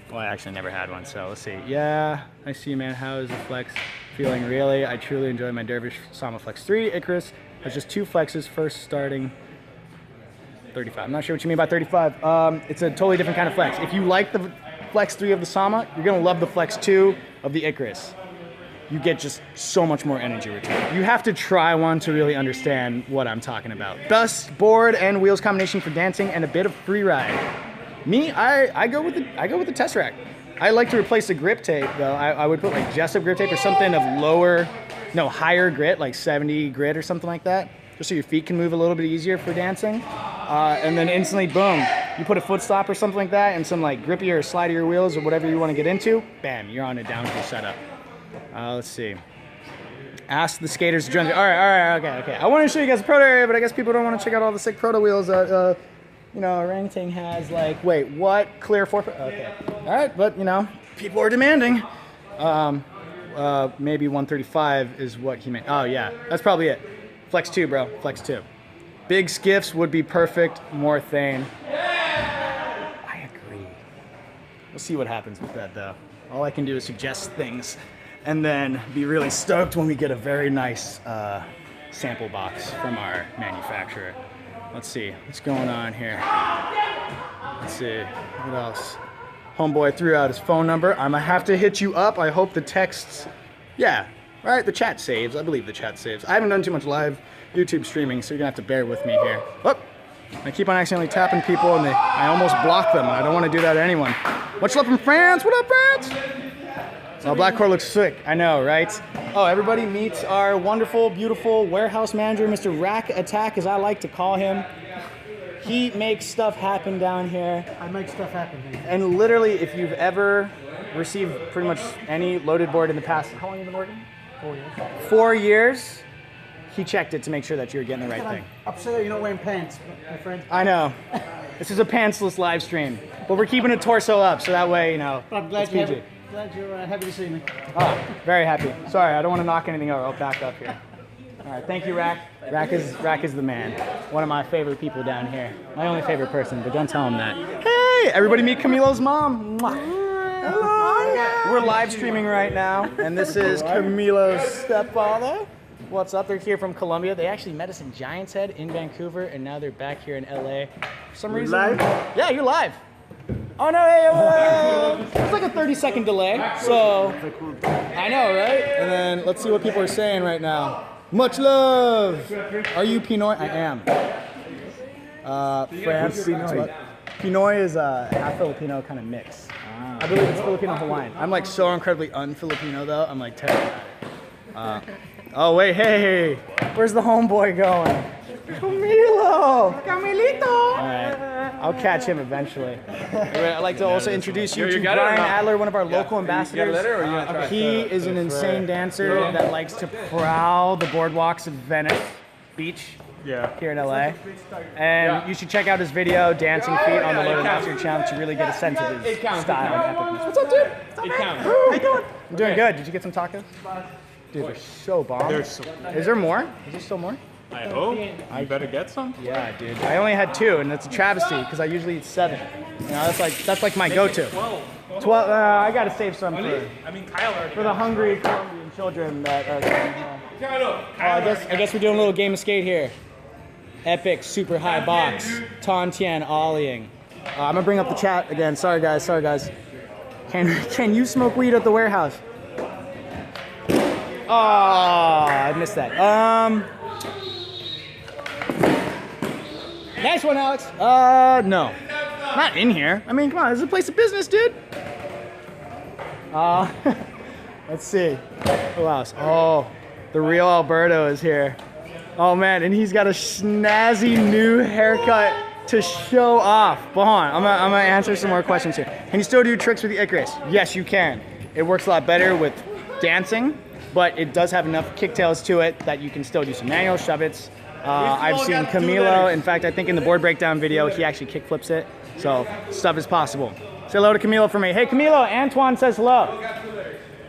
Well, I actually never had one, so let's see. Yeah, I see, man. How is the flex feeling? Really? I truly enjoy my Dervish Sama Flex 3. Icarus has just 2 flexes, first starting 35. I'm not sure what you mean by 35. It's a totally different kind of flex. If you like the Flex 3 of the Sama, you're gonna love the Flex 2 of the Icarus. You get just so much more energy return. You have to try one to really understand what I'm talking about. Thus, board and wheels combination for dancing and a bit of free ride. Me, I go with the Tesseract. I like to replace the grip tape though. I would put like Jessup grip tape or something of higher grit, like 70 grit or something like that, just so your feet can move a little bit easier for dancing. And then instantly, boom, you put a foot stop or something like that and some like grippier or slidier wheels or whatever you want to get into, bam, you're on a downhill setup. Let's see. Ask the skaters to join the, all right, okay. I want to show you guys the proto area, but I guess people don't want to check out all the sick proto wheels that, Orangatang has. Like, wait, what? Clear 4, okay. All right, but, people are demanding. Maybe 135 is what he meant. Oh, yeah, that's probably it. Flex 2, bro, Flex 2. Big skiffs would be perfect, more Thane. I agree. We'll see what happens with that, though. All I can do is suggest things and then be really stoked when we get a very nice sample box from our manufacturer. Let's see, what's going on here? Let's see, what else? Homeboy threw out his phone number. I'm gonna have to hit you up. I hope the texts, yeah, all right, the chat saves. I believe the chat saves. I haven't done too much live YouTube streaming, so you're gonna have to bear with me here. Oh, I keep on accidentally tapping people and I almost block them. I don't want to do that to anyone. Much love from France. What up, France? Oh, Black Core looks sick. I know, right? Oh, everybody meets our wonderful, beautiful warehouse manager, Mr. Rack Attack, as I like to call him. He makes stuff happen down here. I make stuff happen here. And literally, if you've ever received pretty much any loaded board in the past, how long have you been working? 4 years. 4 years. He checked it to make sure that you're getting the right thing. Upset that you're not wearing pants, my friend. I know. This is a pantsless live stream, but we're keeping a torso up, so that way, you know, But I'm glad it's PG. you're happy to see me. Oh, very happy. Sorry, I don't want to knock anything over. I'll back up here. All right, thank you, Rack. Rack is the man. One of my favorite people down here. My only favorite person, but don't tell him that. Hey, everybody meet Camilo's mom. Mwah. Hello. We're live streaming right now, and this is Camilo's stepfather. What's up? They're here from Colombia. They actually met us in Giants Head in Vancouver, and now they're back here in LA. For some reason. Live? Yeah, you're live. Oh no, hey, it's like a 30-second delay, so I know, right? And then let's see what people are saying right now. Much love. Are you Pinoy? I am. France. Pinoy is a half Filipino kind of mix. I believe it's Filipino Hawaiian. I'm like so incredibly un-Filipino though. I'm like terrible at it. Oh wait, hey, where's the homeboy going? Camilo! Camilito! All right, I'll catch him eventually. I'd like to also introduce you to Brian Adler, one of our local ambassadors. He is an insane dancer that likes to prowl the boardwalks of Venice Beach here in LA. And you should check out his video, Dancing Feet, on the Loaded Master channel to really get a sense of his style and epicness. What's up, dude? How you doing? I'm doing good. Did you get some tacos? Dude, they're so bomb. Is there more? Is there still more? I hope. I better get some. Yeah, dude. I only had 2, and it's a travesty because I usually eat 7. You know, that's like my go-to. 12. I gotta save some for the hungry Colombian children that are coming home. I guess we're doing a little game of skate here. Epic super high box. Tontian ollieing. I'm gonna bring up the chat again. Sorry guys. Can you smoke weed at the warehouse? Oh, I missed that. Nice one, Alex. No. Not in here. I mean, come on, this is a place of business, dude. Let's see. Who else? Oh, the real Alberto is here. Oh man, and he's got a snazzy new haircut to show off. Hold on, I'm gonna answer some more questions here. Can you still do tricks with the Icarus? Yes, you can. It works a lot better with dancing, but it does have enough kicktails to it that you can still do some manual shove-its. I've seen Camilo, in fact, I think in the board breakdown video, he actually kick flips it. So stuff is possible. Say hello to Camilo for me. Hey Camilo, Antoine says hello.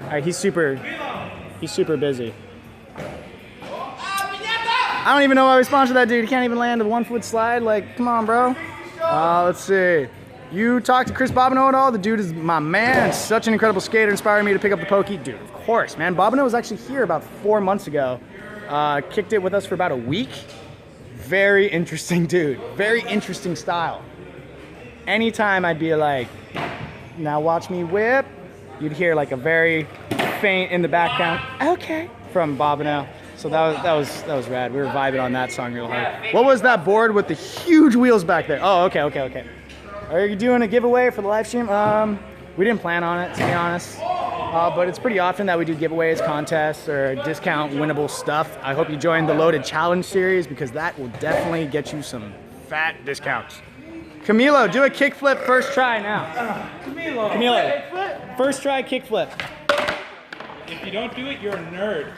All right, he's super busy. I don't even know why we sponsored that dude. He can't even land a 1-foot slide. Like, come on, bro. Let's see. You talked to Chris Bobineau at all? The dude is my man. Such an incredible skater, inspiring me to pick up the pokey. Dude, of course, man. Bobineau was actually here about 4 months ago. Kicked it with us for about a week. Very interesting dude. Very interesting style. Anytime I'd be like, now watch me whip, you'd hear like a very faint in the background, okay, from Bobineau. So that was rad. We were vibing on that song real hard. What was that board with the huge wheels back there? Oh, okay. Are you doing a giveaway for the live stream? We didn't plan on it, to be honest. But it's pretty often that we do giveaways, contests, or discount winnable stuff. I hope you join the Loaded Challenge series because that will definitely get you some fat discounts. Camilo, do a kickflip first try now. Camilo, first try kickflip. If you don't do it, you're a nerd.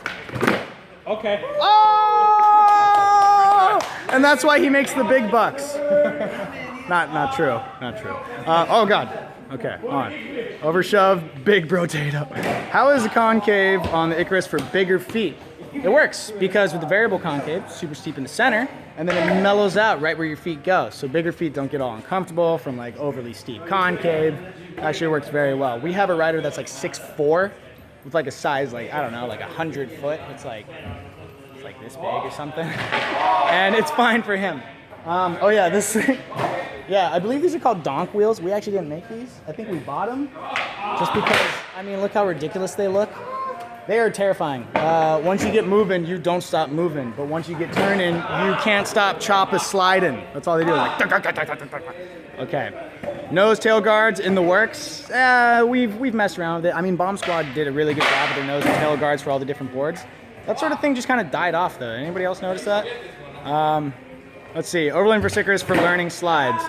Okay. Oh! And that's why he makes the big bucks. Not true. Oh God. Okay, on. Overshove, big potato. How is the concave on the Icarus for bigger feet? It works because with the variable concave, super steep in the center, and then it mellows out right where your feet go. So bigger feet don't get all uncomfortable from like overly steep concave. Actually works very well. We have a rider that's like 6'4", with like a size like, I don't know, like 100 foot. It's like this big or something. And it's fine for him. Oh yeah, this yeah, I believe these are called donk wheels. We actually didn't make these. I think we bought them just because, I mean, look how ridiculous they look. They are terrifying. Once you get moving, you don't stop moving. But once you get turning, you can't stop choppa sliding. That's all they do. Like, okay. Nose tail guards in the works. We've messed around with it. I mean, Bomb Squad did a really good job with their nose and tail guards for all the different boards. That sort of thing just kind of died off, though. Anybody else notice that? Let's see. Overland for stickers for learning slides.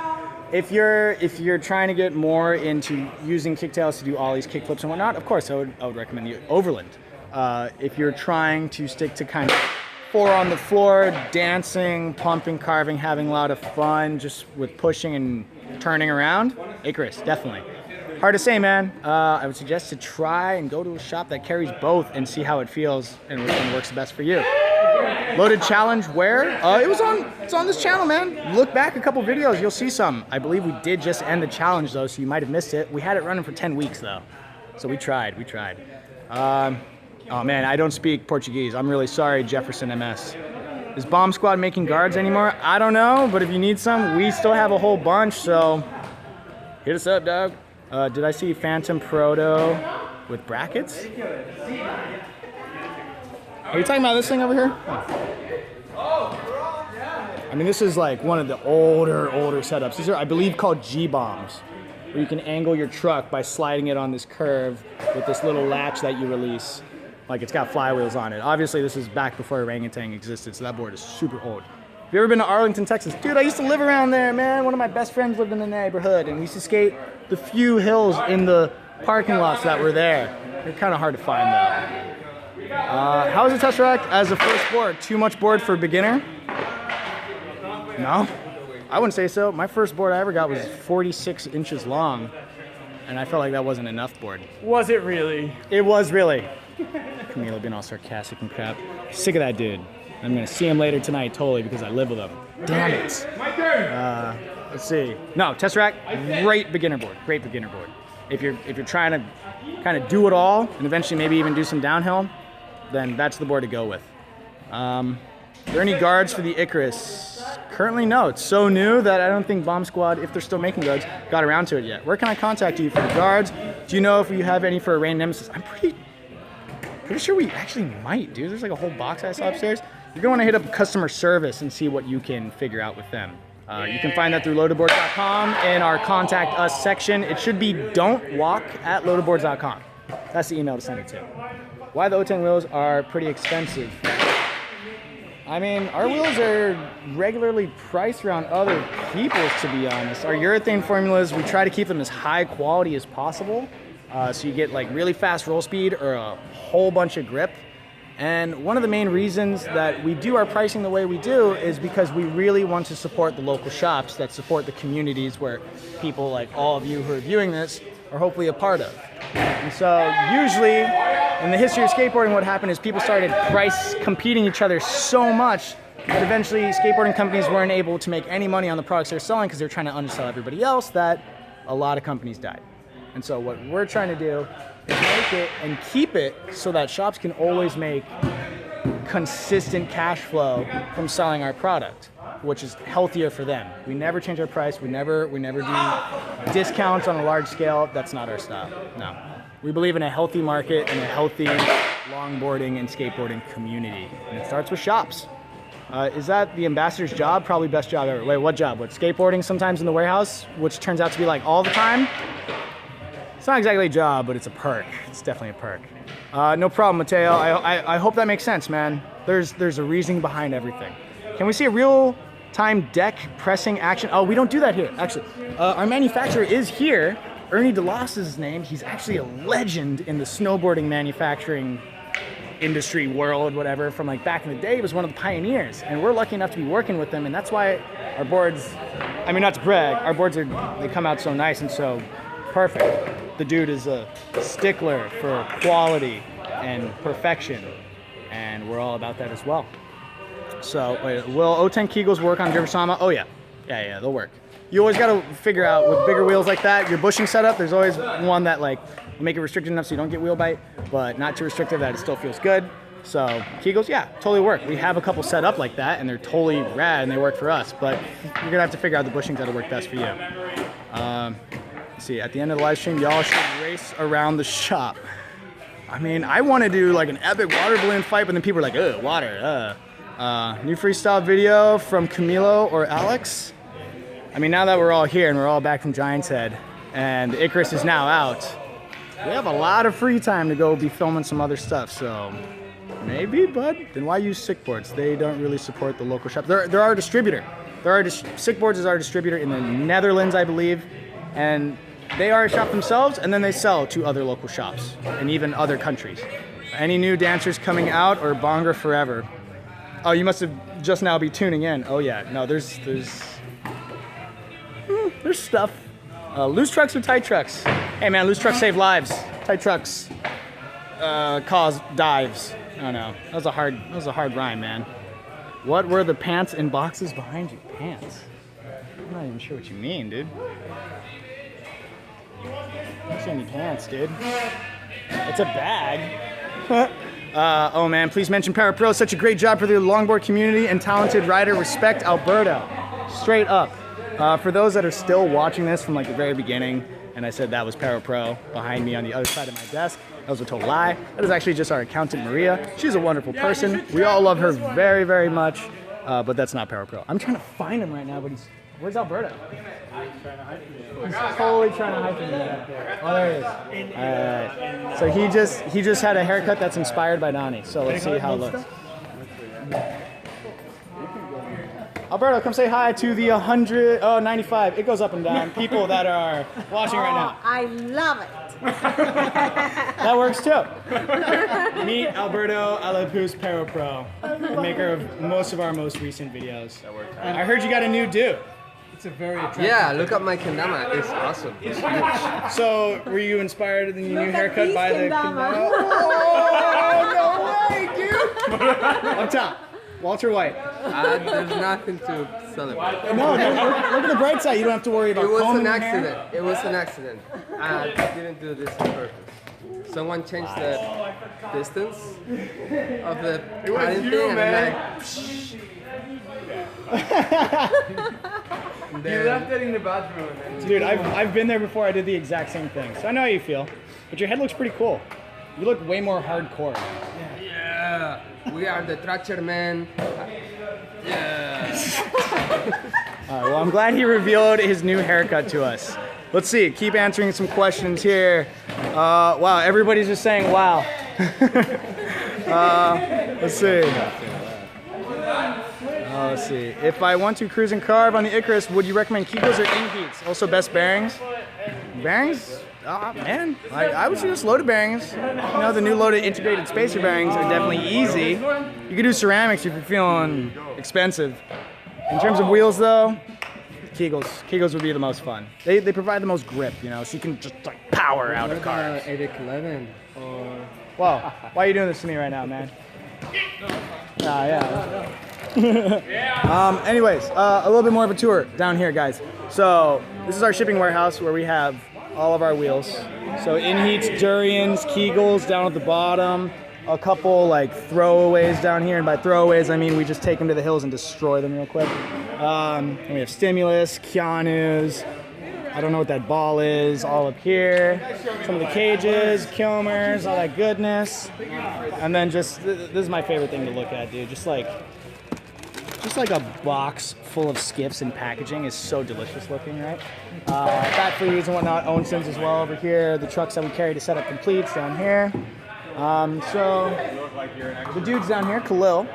If you're trying to get more into using kicktails to do ollies, kickflips, and whatnot, of course, I would recommend the Overland. If you're trying to stick to kind of 4 on the floor, dancing, pumping, carving, having a lot of fun, just with pushing and turning around, Icarus, definitely. Hard to say, man. I would suggest to try and go to a shop that carries both and see how it feels and which one works the best for you. Loaded challenge where? It's on this channel, man. Look back a couple videos, you'll see some. I believe we did just end the challenge though, so you might have missed it. We had it running for 10 weeks though. So we tried. Oh man, I don't speak Portuguese. I'm really sorry, Jefferson MS. Is Bomb Squad making guards anymore? I don't know, but if you need some, we still have a whole bunch, so hit us up, dog. Did I see Phantom Proto with brackets? Are you talking about this thing over here? Oh. I mean, this is like one of the older setups. These are, I believe, called G-bombs, where you can angle your truck by sliding it on this curve with this little latch that you release. Like, it's got flywheels on it. Obviously, this is back before Orangatang existed, so that board is super old. Have you ever been to Arlington, Texas? Dude, I used to live around there, man. One of my best friends lived in the neighborhood, and we used to skate the few hills in the parking lots that were there. They're kind of hard to find, though. How is the Tesseract as a first board? Too much board for a beginner? No, I wouldn't say so. My first board I ever got was 46 inches long, and I felt like that wasn't enough board. Was it really? It was really. Camilo being all sarcastic and crap. Sick of that dude. I'm gonna see him later tonight totally because I live with him. Damn it. My turn. Let's see. No, Tesseract, great beginner board. Great beginner board. If you're trying to kind of do it all and eventually maybe even do some downhill, then that's the board to go with. Are there any guards for the Icarus? Currently, no. It's so new that I don't think Bomb Squad, if they're still making guards, got around to it yet. Where can I contact you for the guards? Do you know if you have any for a Rain Nemesis? I'm pretty sure we actually might, dude. There's like a whole box I saw upstairs. You're going to hit up customer service and see what you can figure out with them. You can find that through loadedboards.com in our contact us section. It should be don'twalk@loadedboards.com. That's the email to send it to. Why the O10 wheels are pretty expensive. I mean, our wheels are regularly priced around other people's, to be honest. Our urethane formulas, we try to keep them as high quality as possible. So you get like really fast roll speed or a whole bunch of grip. And one of the main reasons that we do our pricing the way we do is because we really want to support the local shops that support the communities where people like all of you who are viewing this are hopefully a part of. And so usually in the history of skateboarding, what happened is people started price competing each other so much that eventually skateboarding companies weren't able to make any money on the products they're selling because they're trying to undersell everybody else, that a lot of companies died. And so what we're trying to do is make it and keep it so that shops can always make consistent cash flow from selling our product, which is healthier for them. We never change our price. We never do discounts on a large scale. That's not our style. No. We believe in a healthy market and a healthy longboarding and skateboarding community. And it starts with shops. Is that the ambassador's job? Probably best job ever. Wait, what job? What, skateboarding sometimes in the warehouse, which turns out to be like all the time? It's not exactly a job, but it's a perk. It's definitely a perk. No problem, Mateo. I hope that makes sense, man. There's a reasoning behind everything. Can we see a real-time deck pressing action? Oh, we don't do that here, actually. Our manufacturer is here. Ernie DeLoss is his name. He's actually a legend in the snowboarding manufacturing industry world, whatever, from like back in the day. He was one of the pioneers, and we're lucky enough to be working with them, and that's why our boards, I mean, not to brag, our boards they come out so nice and so perfect. The dude is a stickler for quality and perfection, and we're all about that as well. So, wait, will O10 Kegels work on Driversama? Oh yeah, they'll work. You always got to figure out with bigger wheels like that, your bushing setup, there's always one that like will make it restricted enough so you don't get wheel bite, but not too restrictive that it still feels good. So Kegels, yeah, totally work. We have a couple set up like that, and they're totally rad, and they work for us, but you're gonna have to figure out the bushings that'll work best for you. Let's see, at the end of the live stream, y'all should race around the shop. I mean, I want to do like an epic water balloon fight, but then people are like, ugh, water, New freestyle video from Camilo or Alex. I mean, now that we're all here and we're all back from Giant's Head and the Icarus is now out, we have a lot of free time to go be filming some other stuff, so maybe, bud. Then why use Sickboards? They don't really support the local shop. They're our distributor. Sickboards is our distributor in the Netherlands, I believe, and they are a shop themselves, and then they sell to other local shops and even other countries. Any new dancers coming out or Bonga forever? Oh, you must have just now be tuning in. Oh yeah, no, there's stuff. Loose trucks or tight trucks? Hey man, loose trucks save lives. Tight trucks cause dives. Oh no, that was a hard rhyme, man. What were the pants in boxes behind you? Pants? I'm not even sure what you mean, dude. I don't see any pants, dude. It's a bag. Oh man, please mention Parapro. Such a great job for the longboard community and talented rider. Respect, Alberto. Straight up. For those that are still watching this from like the very beginning, and I said that was Parapro behind me on the other side of my desk, that was a total lie. That is actually just our accountant, Maria. She's a wonderful person. We all love her very, very much, but that's not Parapro. I'm trying to find him right now, but where's Alberto? He's totally trying to hide from me back there. Oh, there he is. Alright. So he just had a haircut that's inspired by Donnie. So let's see how it looks. Alberto, come say hi to the 95. It goes up and down. People that are watching right now. I love it. That works too. Meet Alberto Alapus Parapro, the maker of most of our most recent videos. That works. I heard you got a new do. It's a very attractive. Yeah, look at my kendama. It's awesome. It's huge. So, were you inspired in the new Look at haircut these by the kendama. Oh, no way, dude! Up top, Walter White. There's nothing to celebrate. No, look at the bright side. You don't have to worry about It was combing an your hair. accident. It was an accident. I didn't do this on purpose. Someone changed the distance of the padding thing, and You left it in the bathroom. Dude, I've been there before. I did the exact same thing, so I know how you feel. But your head looks pretty cool. You look way more hardcore. Yeah, we are the Thrasher man. Yeah. All right, well, I'm glad he revealed his new haircut to us. Let's see. Keep answering some questions here. Wow, everybody's just saying wow. Let's see. Let's see. If I want to cruise and carve on the Icarus, would you recommend Kegels or in-heats? Also, best bearings? Bearings? Man, I would suggest loaded bearings. You know, the new loaded integrated spacer bearings are definitely easy. You could do ceramics if you're feeling expensive. In terms of wheels, though, Kegels. Kegels would be the most fun. They provide the most grip, you know, so you can just like power out of cars. 811 or... Wow, why are you doing this to me right now, man? Yeah. Anyways, a little bit more of a tour down here, guys. So this is our shipping warehouse where we have all of our wheels. So in-heats, durians, Kegels down at the bottom, a couple like throwaways down here, and by throwaways I mean we just take them to the hills and destroy them real quick. And we have Stimulus, Keanu's, I don't know what that ball is, all up here. Some of the cages, Kilmers, all that goodness. And then just, this is my favorite thing to look at, dude. Just like a box full of skiffs and packaging is so delicious looking, right? Fat Freeze and whatnot, Owenson's as well over here. The trucks that we carry to set up completes down here. So the dudes down here, Khalil,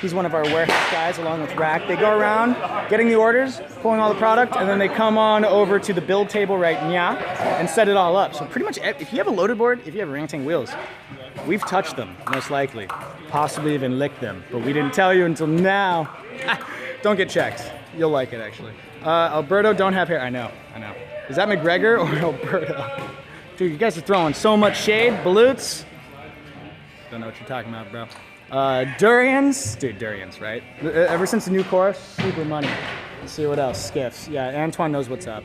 he's one of our warehouse guys along with Rack. They go around getting the orders, pulling all the product, and then they come on over to the build table right now and set it all up. So pretty much if you have a loaded board, if you have Orangatang wheels, we've touched them, most likely. Possibly even licked them, but we didn't tell you until now. Don't get checked. You'll like it, actually. Alberto don't have hair. I know. Is that McGregor or Alberto? Dude, you guys are throwing so much shade. Balutes. Don't know what you're talking about, bro. Durians. Dude, Durians, right? Ever since the new course, super money. Let's see what else. Skiffs. Yeah, Antoine knows what's up.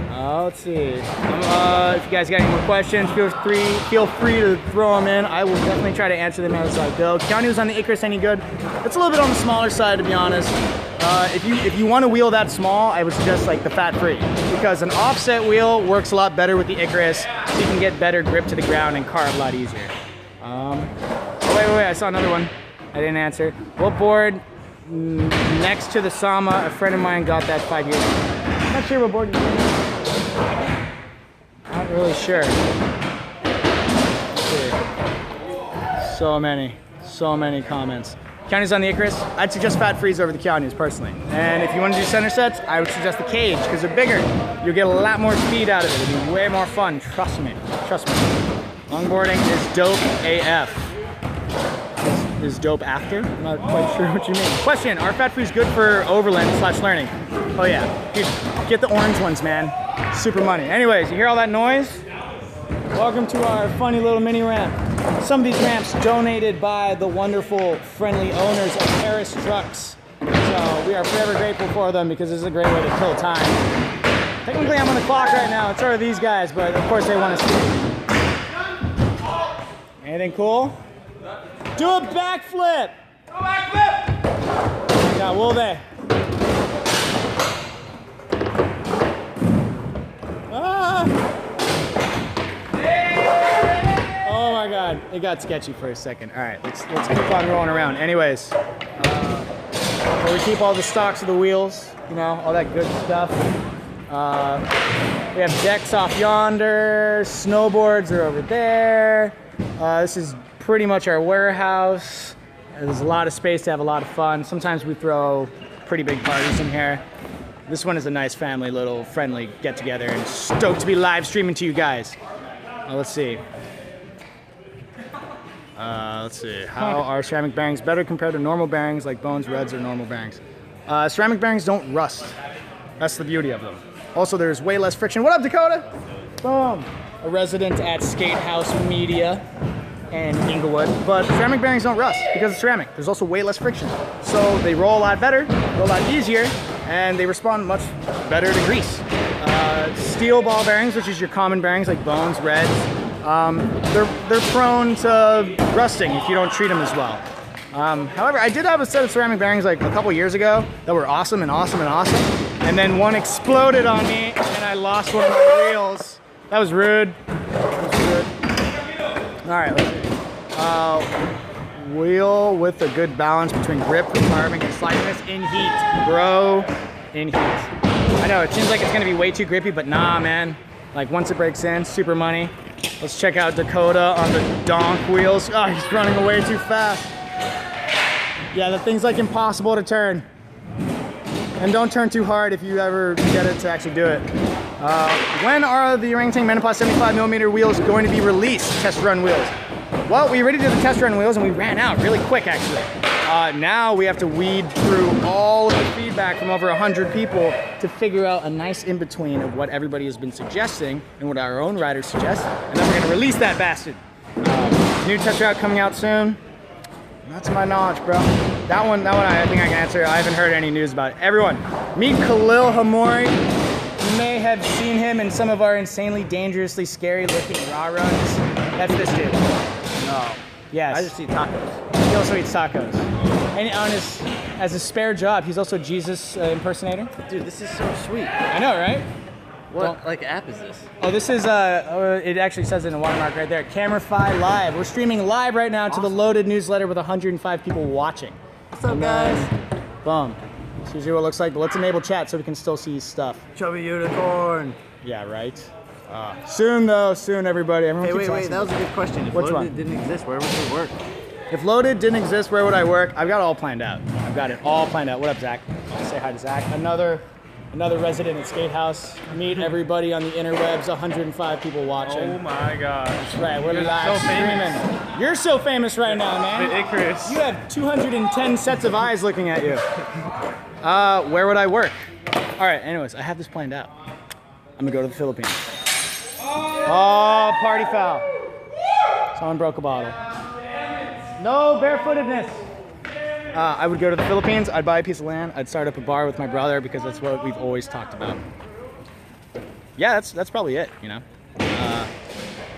Let's see. If you guys got any more questions, feel free to throw them in. I will definitely try to answer them as I go. Keanu's on the Icarus any good? It's a little bit on the smaller side, to be honest. If you want a wheel that small, I would suggest like the Fat Free, because an offset wheel works a lot better with the Icarus. So you can get better grip to the ground and carve a lot easier. Oh, wait, I saw another one. I didn't answer. What board next to the Sama? A friend of mine got that 5 years ago. I'm not sure what board you're using. Not really sure. So many comments. Keanu's on the Icarus. I'd suggest fat freeze over the Keanu's personally. And if you want to do center sets, I would suggest the cage because they're bigger. You'll get a lot more speed out of it. It'll be way more fun. Trust me. Trust me. Longboarding is dope AF. Is dope after? I'm not quite sure what you mean. Question, are fat freeze good for overland / learning? Oh yeah. Dude, get the orange ones, man. Super money. Anyways, you hear all that noise? Welcome to our funny little mini ramp. Some of these ramps donated by the wonderful, friendly owners of Paris Trucks. So we are forever grateful for them because this is a great way to kill time. Technically I'm on the clock right now, and so are these guys, but of course they want to see. Anything cool? Do a backflip! Do a backflip! Yeah, will they? Oh my god, it got sketchy for a second. All right, let's keep on rolling around. Anyways, we keep all the stocks of the wheels, you know, all that good stuff. We have decks off yonder, snowboards are over there. This is pretty much our warehouse. There's a lot of space to have a lot of fun. Sometimes we throw pretty big parties in here. This one is a nice family, little friendly get together, and stoked to be live streaming to you guys. Let's see. How are ceramic bearings better compared to normal bearings like bones, reds, or normal bearings? Ceramic bearings don't rust. That's the beauty of them. Also, there's way less friction. What up, Dakota? Boom. A resident at Skate House Media in Inglewood. But ceramic bearings don't rust because it's ceramic. There's also way less friction. So they roll a lot better, roll a lot easier, and they respond much better to grease. Steel ball bearings, which is your common bearings like bones, reds, they're prone to rusting if you don't treat them as well. However, I did have a set of ceramic bearings like a couple years ago that were awesome, and then one exploded on me and I lost one of my wheels. That was rude. All right, let's see. Wheel with a good balance between grip, carving, and slidiness in heat. Bro, in heat. I know, it seems like it's gonna be way too grippy, but nah, man. Like once it breaks in, super money. Let's check out Dakota on the donk wheels. Oh, he's running away too fast. Yeah, the thing's like impossible to turn. And don't turn too hard if you ever get it to actually do it. When are the Orangatang Menopause 75mm wheels going to be released? Test run wheels. Well, we already did the test run wheels and we ran out really quick actually. Now we have to weed through all of the feedback from over 100 people to figure out a nice in-between of what everybody has been suggesting and what our own riders suggest, and then we're gonna release that bastard. New test route coming out soon. Not to my knowledge, bro. That one I think I can answer. I haven't heard any news about it. Everyone, meet Khalil Hamori. You may have seen him in some of our insanely dangerously scary looking raw runs. That's this dude. No. Yes. I just eat tacos. He also eats tacos. And as a spare job, he's also Jesus impersonator. Dude, this is so sweet. I know, right? What like app is this? Oh, this is, it actually says in a watermark right there, Camerify Live. We're streaming live right now to the Loaded newsletter with 105 people watching. What's up, guys? Boom. That's usually what it looks like, but let's enable chat so we can still see stuff. Chubby unicorn. Yeah, right? Soon though, soon everybody. Everyone Hey, keeps wait, asking. that was a good question. If Which Loaded one? didn't exist, where would it work? If Loaded didn't exist, where would I work? I've got it all planned out. I've got it all planned out. What up, Zach? Say hi to Zach. Another resident at Skate House. Meet everybody on the interwebs. 105 people watching. Oh my gosh. That's right. We're You're live so famous. streaming. You're so famous right now, man. The Icarus. You have 210 sets of eyes looking at you. Where would I work? All right. Anyways, I have this planned out. I'm gonna go to the Philippines. Oh, party foul. Someone broke a bottle. No barefootedness. I would go to the Philippines, I'd buy a piece of land, I'd start up a bar with my brother because that's what we've always talked about. Yeah, that's probably it, you know.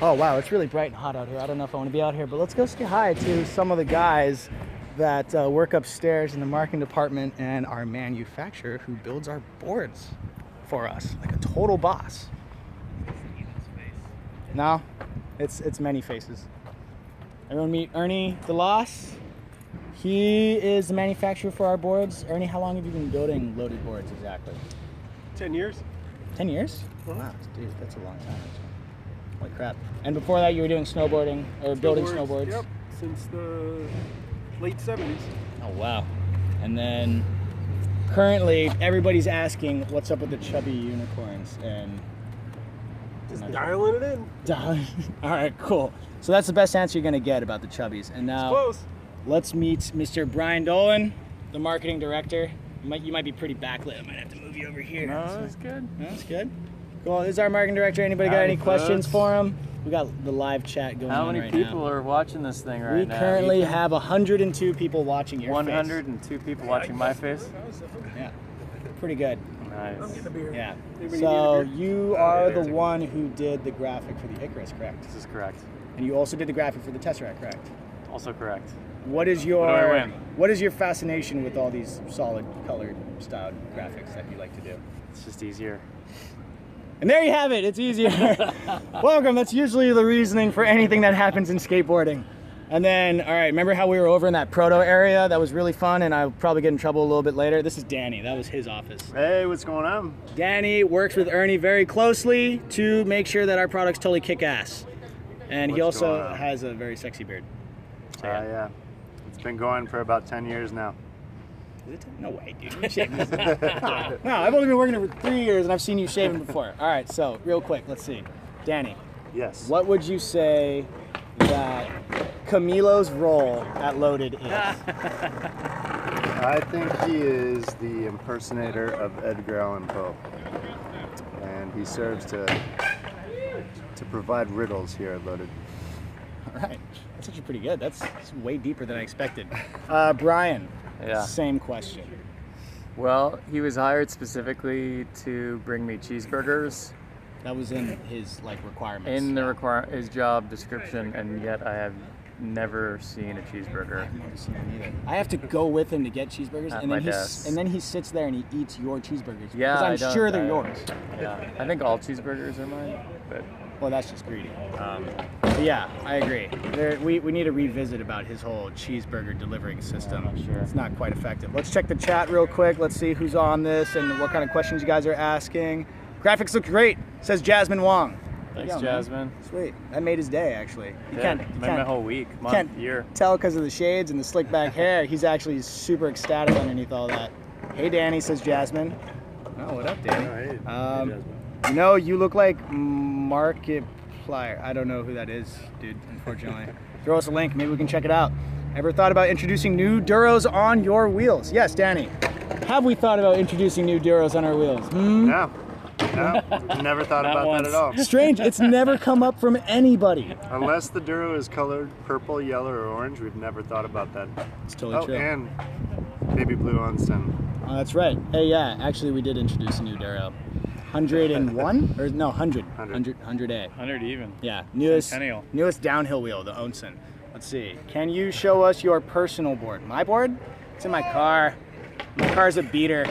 Oh wow, it's really bright and hot out here. I don't know if I want to be out here, but let's go say hi to some of the guys that work upstairs in the marketing department and our manufacturer who builds our boards for us, like a total boss. No, it's many faces. Everyone meet Ernie DeLoss. He is the manufacturer for our boards. Ernie, how long have you been building loaded boards exactly? 10 years. 10 years? Wow, dude, that's a long time. Holy crap. And before that, you were doing snowboarding, or building snowboards? Yep, since the late 70s. Oh, wow. And then currently, everybody's asking what's up with the chubby unicorns. And Just dialing it in. all right, cool. So that's the best answer you're going to get about the chubbies. And now, Close. let's meet Mr. Brian Dolan, the marketing director. You might be pretty backlit. I might have to move you over here. No, that's good. No, that's good. Cool. This is our marketing director. Anybody got any questions for him? We got the live chat going How on many right people now. are watching this thing right We now? currently have 102 people watching your 102 people watching my face? face. Yeah. Pretty good. Nice. Yeah. So you are the one who did the graphic for the Icarus, correct? This is correct. And you also did the graphic for the Tesseract, correct? Also correct. What is What do I win? what is your fascination with all these solid colored styled graphics that you like to do? It's just easier. And there you have it, it's easier. Welcome, that's usually the reasoning for anything that happens in skateboarding. And then, all right, remember how we were over in that proto area? That was really fun, and I'll probably get in trouble a little bit later. This is Danny, that was his office. Hey, what's going on? Danny works with Ernie very closely to make sure that our products totally kick ass. And he What's also going on? has a very sexy beard. So, Yeah. It's been going for about 10 years now. Is it? No way, dude. You're shaving this. No, I've only been working here for 3 years, and I've seen you shaving before. All right, so real quick, let's see. Danny, Yes. what would you say that Camilo's role at Loaded is? I think he is the impersonator of Edgar Allan Poe. And he serves to provide riddles here at Loaded. All right, that's actually pretty good. That's way deeper than I expected. Brian, Yeah. same question. Well, he was hired specifically to bring me cheeseburgers That was in his requirements. in the his job description, and yet I have never seen a cheeseburger. I've never seen him either. I have to go with him to get cheeseburgers, At and my then desk. he sits there and he eats your cheeseburgers. Yeah, because I'm sure they're yours. Yeah, I think all cheeseburgers are mine, but Well, that's just greedy. But yeah, I agree. We need to revisit about his whole cheeseburger delivering system. I'm not sure. It's not quite effective. Let's check the chat real quick. Let's see who's on this and what kind of questions you guys are asking. Graphics look great, says Jasmine Wong. There you thanks, go, man. Jasmine. Sweet. That made his day, actually. You Yeah, can't made my whole week, month, can't year. tell because of the shades and the slick back hair. He's actually super ecstatic underneath all that. Hey, Danny, says Jasmine. Oh, what up, Danny? You know, you look like Markiplier. I don't know who that is, dude, unfortunately. Throw us a link. Maybe we can check it out. Ever thought about introducing new Duros on your wheels? Yes, Danny. Have we thought about introducing new Duros on our wheels? No. No. Never thought about that at all. Strange. It's never come up from anybody. Unless the Duro is colored purple, yellow, or orange, we've never thought about that. It's totally true. And baby blue on stem. Oh, that's right. Hey, yeah, actually we did introduce a new Duro. 101? Or no, 100. 100A. 100 even. Yeah, Centennial. newest downhill wheel, the Onsen. Let's see. Can you show us your personal board? My board? It's in my car. My car's a beater.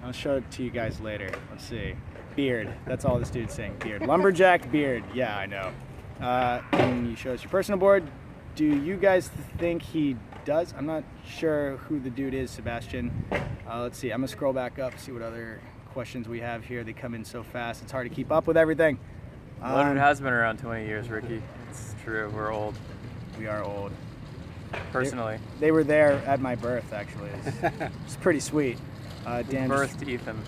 I'll show it to you guys later. Let's see. Beard. That's all this dude's saying. Beard. Lumberjack beard. Yeah, I know. Can you show us your personal board? Do you guys think he does? I'm not sure who the dude is, Sebastian. Let's see. I'm gonna scroll back up, see what other questions we have here. They come in so fast. It's hard to keep up with everything. Loaded has been around 20 years, Ricky. It's true. We're old. We are old. Personally. They were there at my birth, actually. It's pretty sweet. Dan just- Birthed Ethan.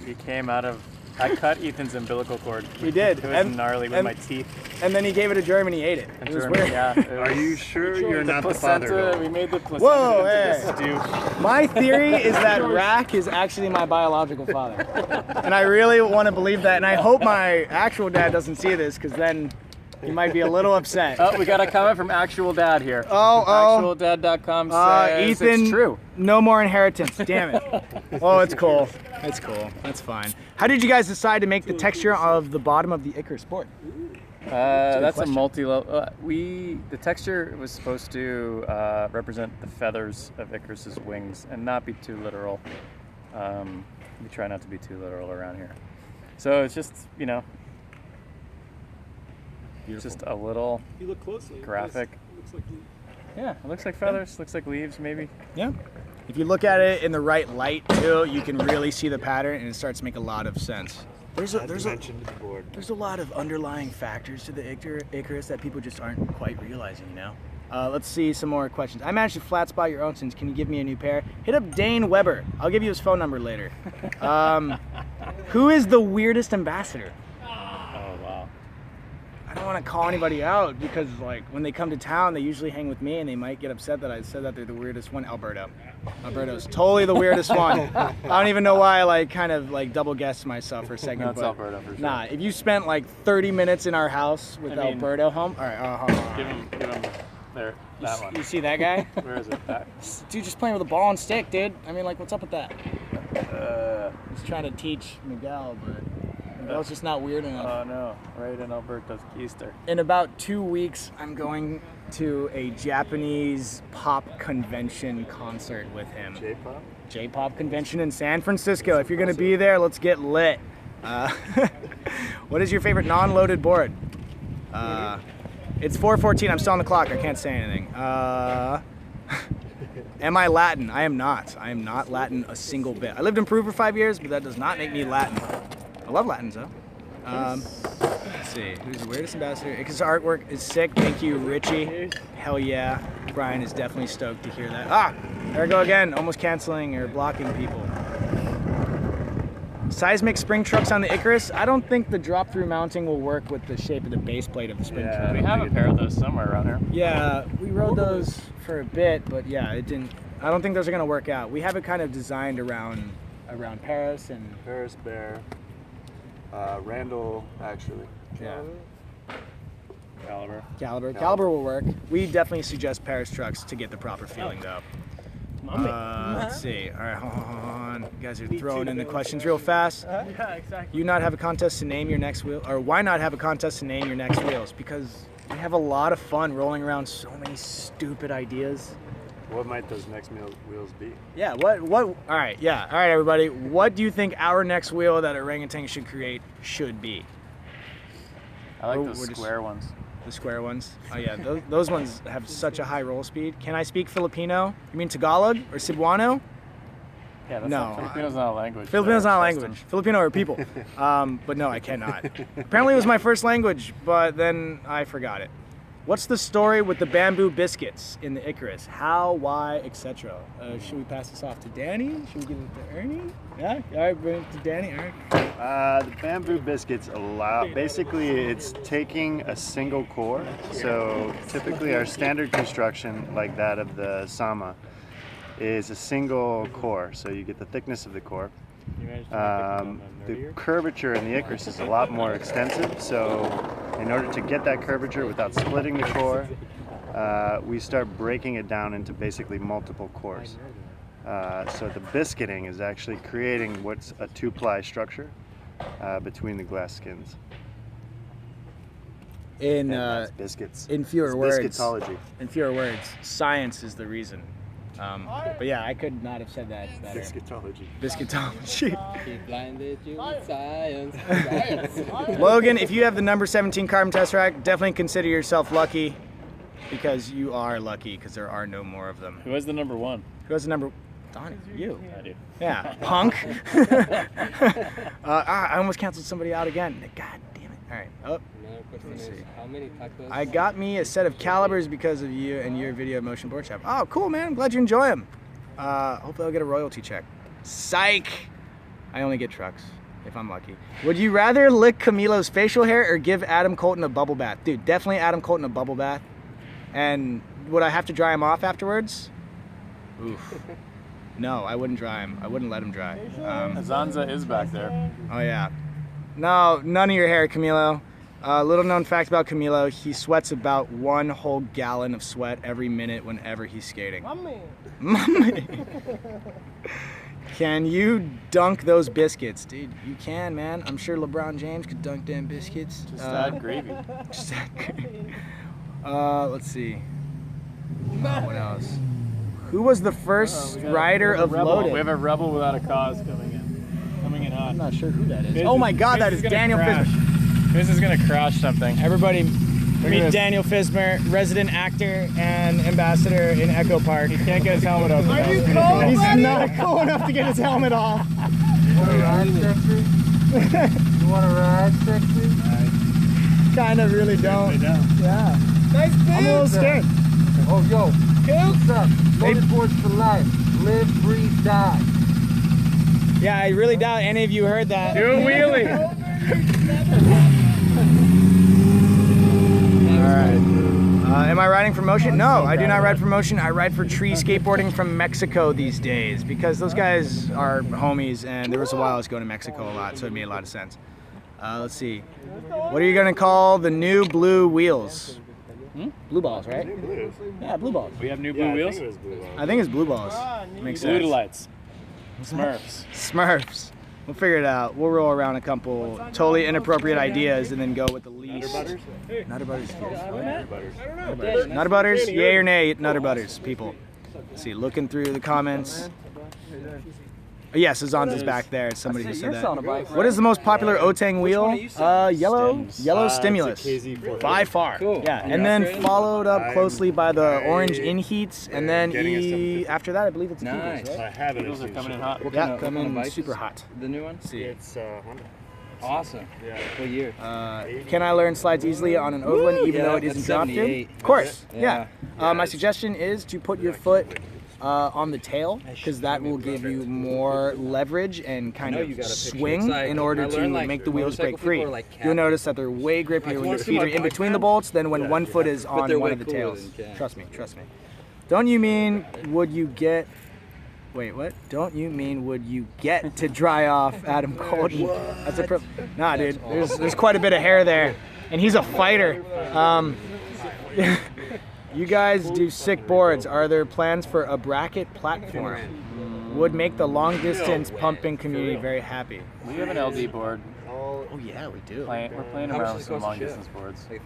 He came out of. I cut Ethan's umbilical cord. He did. It was gnarly with my teeth. And then he gave it to Jeremy and he ate it. It was weird. Yeah. Are you sure you're not the father? placenta? We made the placenta Whoa, into hey. the stew. My theory is that Rack is actually my biological father. And I really want to believe that. And I hope my actual dad doesn't see this because then he might be a little upset. Oh, we got a comment from Actual Dad here. Oh. ActualDad.com says Ethan, it's true. no more inheritance. Damn it. Oh, it's cool. It's cool. That's fine. How did you guys decide to make the texture of the bottom of the Icarus board? That's question. a multi-level. The texture was supposed to represent the feathers of Icarus's wings and not be too literal. We try not to be too literal around here. So it's just, Just a little You look closely. graphic. Looks like Yeah, it looks like feathers. Looks like leaves, maybe. Yeah. If you look at it in the right light too, you can really see the pattern, and it starts to make a lot of sense. There's a lot of underlying factors to the Icarus that people just aren't quite realizing, you know? Let's see some more questions. I managed to flat spot your Onsens. Can you give me a new pair? Hit up Dane Weber. I'll give you his phone number later. Who is the weirdest ambassador? Oh wow. I don't want to call anybody out because, like, when they come to town, they usually hang with me, and they might get upset that I said that they're the weirdest one. Alberto's totally the weirdest one. I don't even know why I kind of double guessed myself for a second. No, it's but Alberto for sure. Nah, if you spent like 30 minutes in our house with Alberto home, all right. Give him there. That one. You see that guy? Where is it? That. Dude, just playing with a ball and stick, dude. I mean, like, what's up with that? He's trying to teach Miguel, but Miguel's just not weird enough. Oh no, right in Alberto's keister. In about 2 weeks, I'm going to a Japanese pop convention concert with him. J-pop? J-pop convention in San Francisco. If you're gonna be there, let's get lit. What is your favorite non-loaded board? It's 4:14. I'm still on the clock. I can't say anything. Am I Latin? I am not. I am not Latin a single bit. I lived in Peru for 5 years, but that does not make me Latin. I love Latins though. Let's see. Who's the weirdest ambassador? Because artwork is sick. Thank you, Richie. Hell yeah. Brian is definitely stoked to hear that. Ah, there I go again. Almost canceling or blocking people. Seismic spring trucks on the Icarus. I don't think the drop-through mounting will work with the shape of the base plate of the spring truck. We have a pair of those somewhere around here. Yeah, we rode those for a bit, but yeah, it didn't. I don't think those are gonna work out. We have it kind of designed around Paris and Paris Bear. Randall, actually. yeah. Caliber. Caliber will work. We definitely suggest Paris trucks to get the proper feeling though. Let's see. All right, hold on. You guys are throwing in the questions real fast. Yeah, exactly. You not have a contest to name your next wheel, or why not have a contest to name your next wheels? Because we have a lot of fun rolling around so many stupid ideas. What might those next wheels be? Yeah, what, all right, everybody. What do you think our next wheel that Orangatang should create should be? I like those square ones. The square ones? Oh yeah, those ones have such a high roll speed. Can I speak Filipino? You mean Tagalog or Cebuano? Yeah, that's No. Filipino's not a language. Filipino's not a language. Filipino are people. But no, I cannot. Apparently it was my first language, but then I forgot it. What's the story with the bamboo biscuits in the Icarus? How, why, etc.? Should we pass this off to Danny? Should we give it to Ernie? Yeah? All right, bring it to Danny. All right. The bamboo biscuits basically it's taking a single core. So typically our standard construction, like that of the Sama, is a single core. So you get the thickness of the core. The curvature in the Icarus is a lot more extensive, so in order to get that curvature without splitting the core, we start breaking it down into basically multiple cores. So the biscuiting is actually creating what's a two-ply structure between the glass skins. In biscuits. In fewer words. Biscuitology. In fewer words, science is the reason. But yeah, I could not have said that better. Biscuitology. Biscuitology. He blinded you with science. Logan, if you have the number 17 carbon tesseract, definitely consider yourself lucky, because you are lucky, because there are no more of them. Who has the number one? Who has the number? Donnie, you. I do. Yeah, punk. I almost canceled somebody out again. God damn it. All right. Oh. Another question is, how many tacos? I got me a set of calibers because of you and your video motion board shop. Oh, cool, man. I'm glad you enjoy them. Hopefully I'll get a royalty check. Psych! I only get trucks, if I'm lucky. Would you rather lick Camilo's facial hair or give Adam Colton a bubble bath? Dude, definitely Adam Colton a bubble bath. And would I have to dry him off afterwards? Oof. No, I wouldn't dry him. I wouldn't let him dry. Zanza is back there. Oh, yeah. No, none of your hair, Camilo. Little known fact about Camilo, he sweats about 1 whole gallon of sweat every minute whenever he's skating. Mommy! Can you dunk those biscuits? Dude, you can, man. I'm sure LeBron James could dunk them biscuits. Just add gravy. Just add gravy. Let's see. What else? Who was the first rider of Loaded? We have a rebel without a cause coming in hot. I'm not sure who that is. Oh my God, that is Daniel Fizz. Fizz. This is gonna crash something. Everybody, Meet Daniel Fismer, resident actor and ambassador in Echo Park. He can't get his helmet off. Are you cold, He's buddy? not cool enough to get his helmet off. You want to ride, sexy? You want to ride, sexy? Kind of really don't. Yeah. Nice dude. I'm a little scared. Oh, yo. What's up? Loaded boards for life. Live, breathe, die. Yeah, I really doubt any of you heard that. Do a wheelie. Alright. Am I riding for motion? No, I do not ride for motion. I ride for tree skateboarding from Mexico these days because those guys are homies and there was a while I was going to Mexico a lot, so it made a lot of sense. Let's see. What are you going to call the new blue wheels? Blue balls, right? Yeah, blue balls. We have new blue wheels. I think it's blue balls. Makes sense. Lights. Smurfs. Smurfs. We'll figure it out. We'll roll around a couple totally inappropriate ideas and then go with the least. Nutter Butters? Nutter Butters? Yay or nay, Nutter Butters, people. Let's see, looking through the comments. Yes, Azanza's back there. It's somebody who said that. What is the most popular Otang wheel? Yellow Stimulus. By far. Yeah, and then followed up closely by the orange in heats, and then after that, I believe it's Eagles, right? I have it. Those are coming in hot. Yeah, coming super hot. The new one? See. It's Honda. Awesome. Yeah. What year? Can I learn slides easily on an Overland even though it isn't dropped in? 78. Of course, yeah. My suggestion is to put your foot on the tail because that will give you more leverage and kind of swing in order to make the wheels break free. You'll notice that they're way grippier when your feet are in between the bolts than when one foot is on one of the tails. Trust me, trust me. Don't you mean would you get... Wait, what? Don't you mean would you get to dry off Adam Colton? That's a nah, dude. There's quite a bit of hair there, and he's a fighter. You guys do sick boards. Are there plans for a bracket platform? Would make the long distance pumping community very happy. We have an LD board. Oh yeah, we do. We're playing around with some long distance boards. We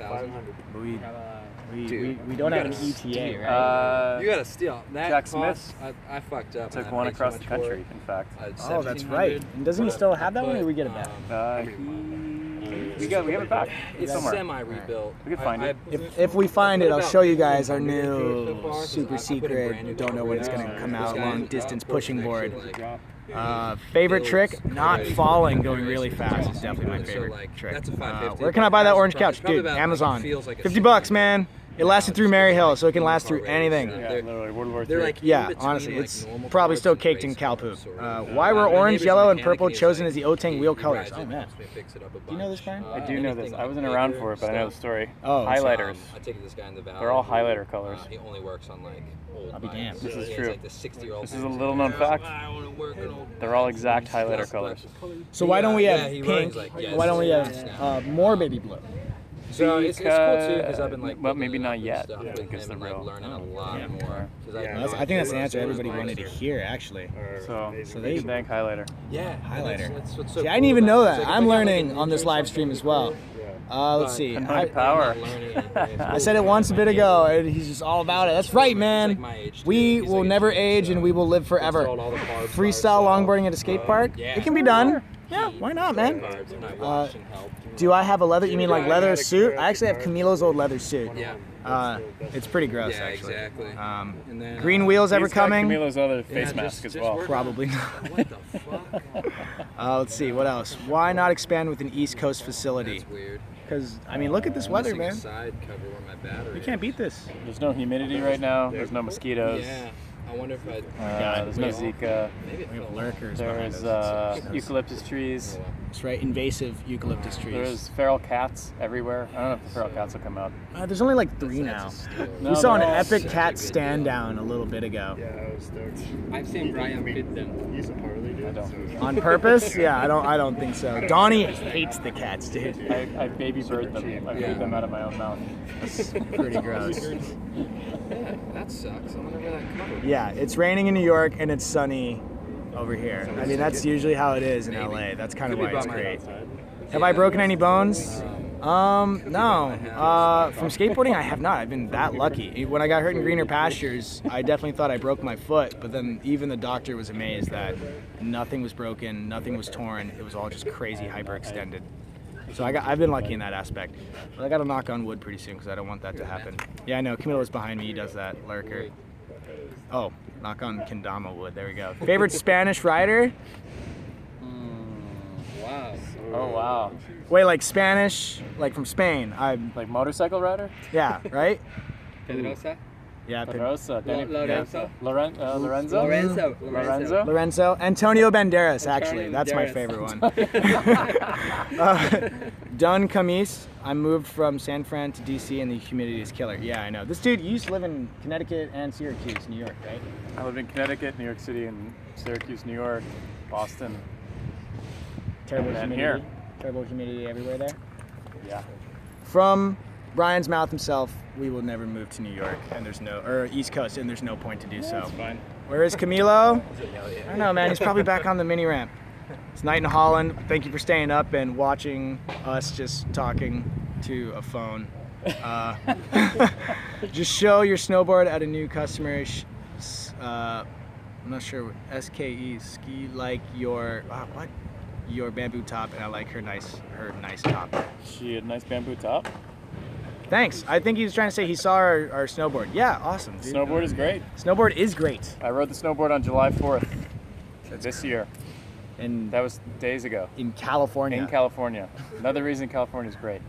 don't have an ETA, right? You gotta steal. That Jack cost, Smith I fucked up. took man. one I paid across so the much for country, it. in fact. Oh, that's right. And doesn't he still have that one, or did we get it back? We have it back. It's somewhere. semi-rebuilt. We could find it. If we find it, I'll show you guys our new super secret, don't know when it's going to come out, long distance pushing board. Favorite trick? Not falling, going really fast is definitely my favorite trick. Where can I buy that orange couch? Dude, Amazon. 50 bucks, man. It lasted through Maryhill, so it can last through anything. Yeah, literally, World War III. Yeah, honestly, it's probably still caked in cow poop. Why were orange, yellow, and purple chosen as the Otang wheel colors? Oh, man. Do you know this, Brian? I do know this. I wasn't around for it, but I know the story. Oh, highlighters. I take this guy in the valley. They're all highlighter colors. He only works on like old I'll be damned. This is true. Like the 60-year-old. This is a little known fact. They're all exact highlighter colors. So why don't we have pink? Why don't we have more baby blue? So it's cool too because I've been like, well, maybe not yet. Stuff I think it's the like real. learning a lot more. I think that's the answer everybody wanted to hear, actually. So they bank highlighter. Yeah, highlighter. That's what's so See, I cool didn't even about know it. that. It's I'm like, learning on this live stream as well. Let's see. Power. I said it once a bit ago, and he's just all about it. That's right, man. We will never age, and we will live forever. Freestyle longboarding at a skate park? It can be done. Yeah, why not, man? Do I have a leather? You mean like leather suit? I actually have Camilo's old leather suit. Yeah. It's pretty gross, Yeah, actually. exactly. Green wheels ever He's got coming? Camilo's other face mask as well. Probably not. What the fuck? Let's see, what else? Why not expand with an East Coast facility? That's weird. Because, I mean, look at this weather, man. Side cover where my battery. We can't beat this. There's no humidity right now. There's no mosquitoes. Yeah. I wonder if I. There's no Zika. Maybe We have lurkers. There's eucalyptus trees. That's right, invasive eucalyptus trees. There's feral cats everywhere. I don't know if the feral cats will come out. There's only like 3 now. No, We saw an they're all epic cat stand down a little bit ago. Yeah, I was stoked. I've seen Brian fit them. He's a Harley dude. I don't. On purpose? Yeah, I don't think so. Donnie hates the cats, dude. I baby bird them. I feed them out of my own mouth. That's pretty gross. Yeah, that sucks. I wonder where that covered. Yeah, it's raining in New York and it's sunny over here. I mean, that's usually how it is in LA. That's kind of why it's great. Have I broken any bones? No. From skateboarding, I have not. I've been that lucky. When I got hurt in greener pastures, I definitely thought I broke my foot, but then even the doctor was amazed that nothing was broken, nothing was torn. It was all just crazy hyperextended. So I've been lucky in that aspect. But I got to knock on wood pretty soon because I don't want that to happen. Yeah, I know. Camilo's behind me. He does that. Lurker. Oh, knock on kendama wood. There we go. Favorite Spanish rider? Wow. Oh wow. Wait, like Spanish, like from Spain. I'm Like motorcycle rider? yeah, right? Pedrosa? Yeah, Pedrosa. Lorenzo? Lorenzo? Lorenzo? Lorenzo. Antonio Banderas, actually. That's my Banderas. favorite one. Dun Camis. I moved from San Fran to DC and the humidity is killer. Yeah, I know. This dude, you used to live in Connecticut and Syracuse, New York, right? I lived in Connecticut, New York City, and Syracuse, New York, Boston. Terrible And humidity. here. Terrible humidity everywhere there. Yeah. From Brian's mouth himself, we will never move to New York and or East Coast, and there's no point to do so. That's fine. Where is Camilo? I don't know, man. He's probably back on the mini ramp. It's night in Holland. Thank you for staying up and watching us just talking to a phone. Just show your snowboard at a new customer. I'm not sure what SKE ski like your what? Your bamboo top, and I like her nice top. She had a nice bamboo top. Thanks. I think he was trying to say he saw our snowboard. Yeah, awesome. Dude. Snowboard is great. Snowboard is great. I rode the snowboard on July 4th this year. And That was days ago. in California. In California. Another reason California is great.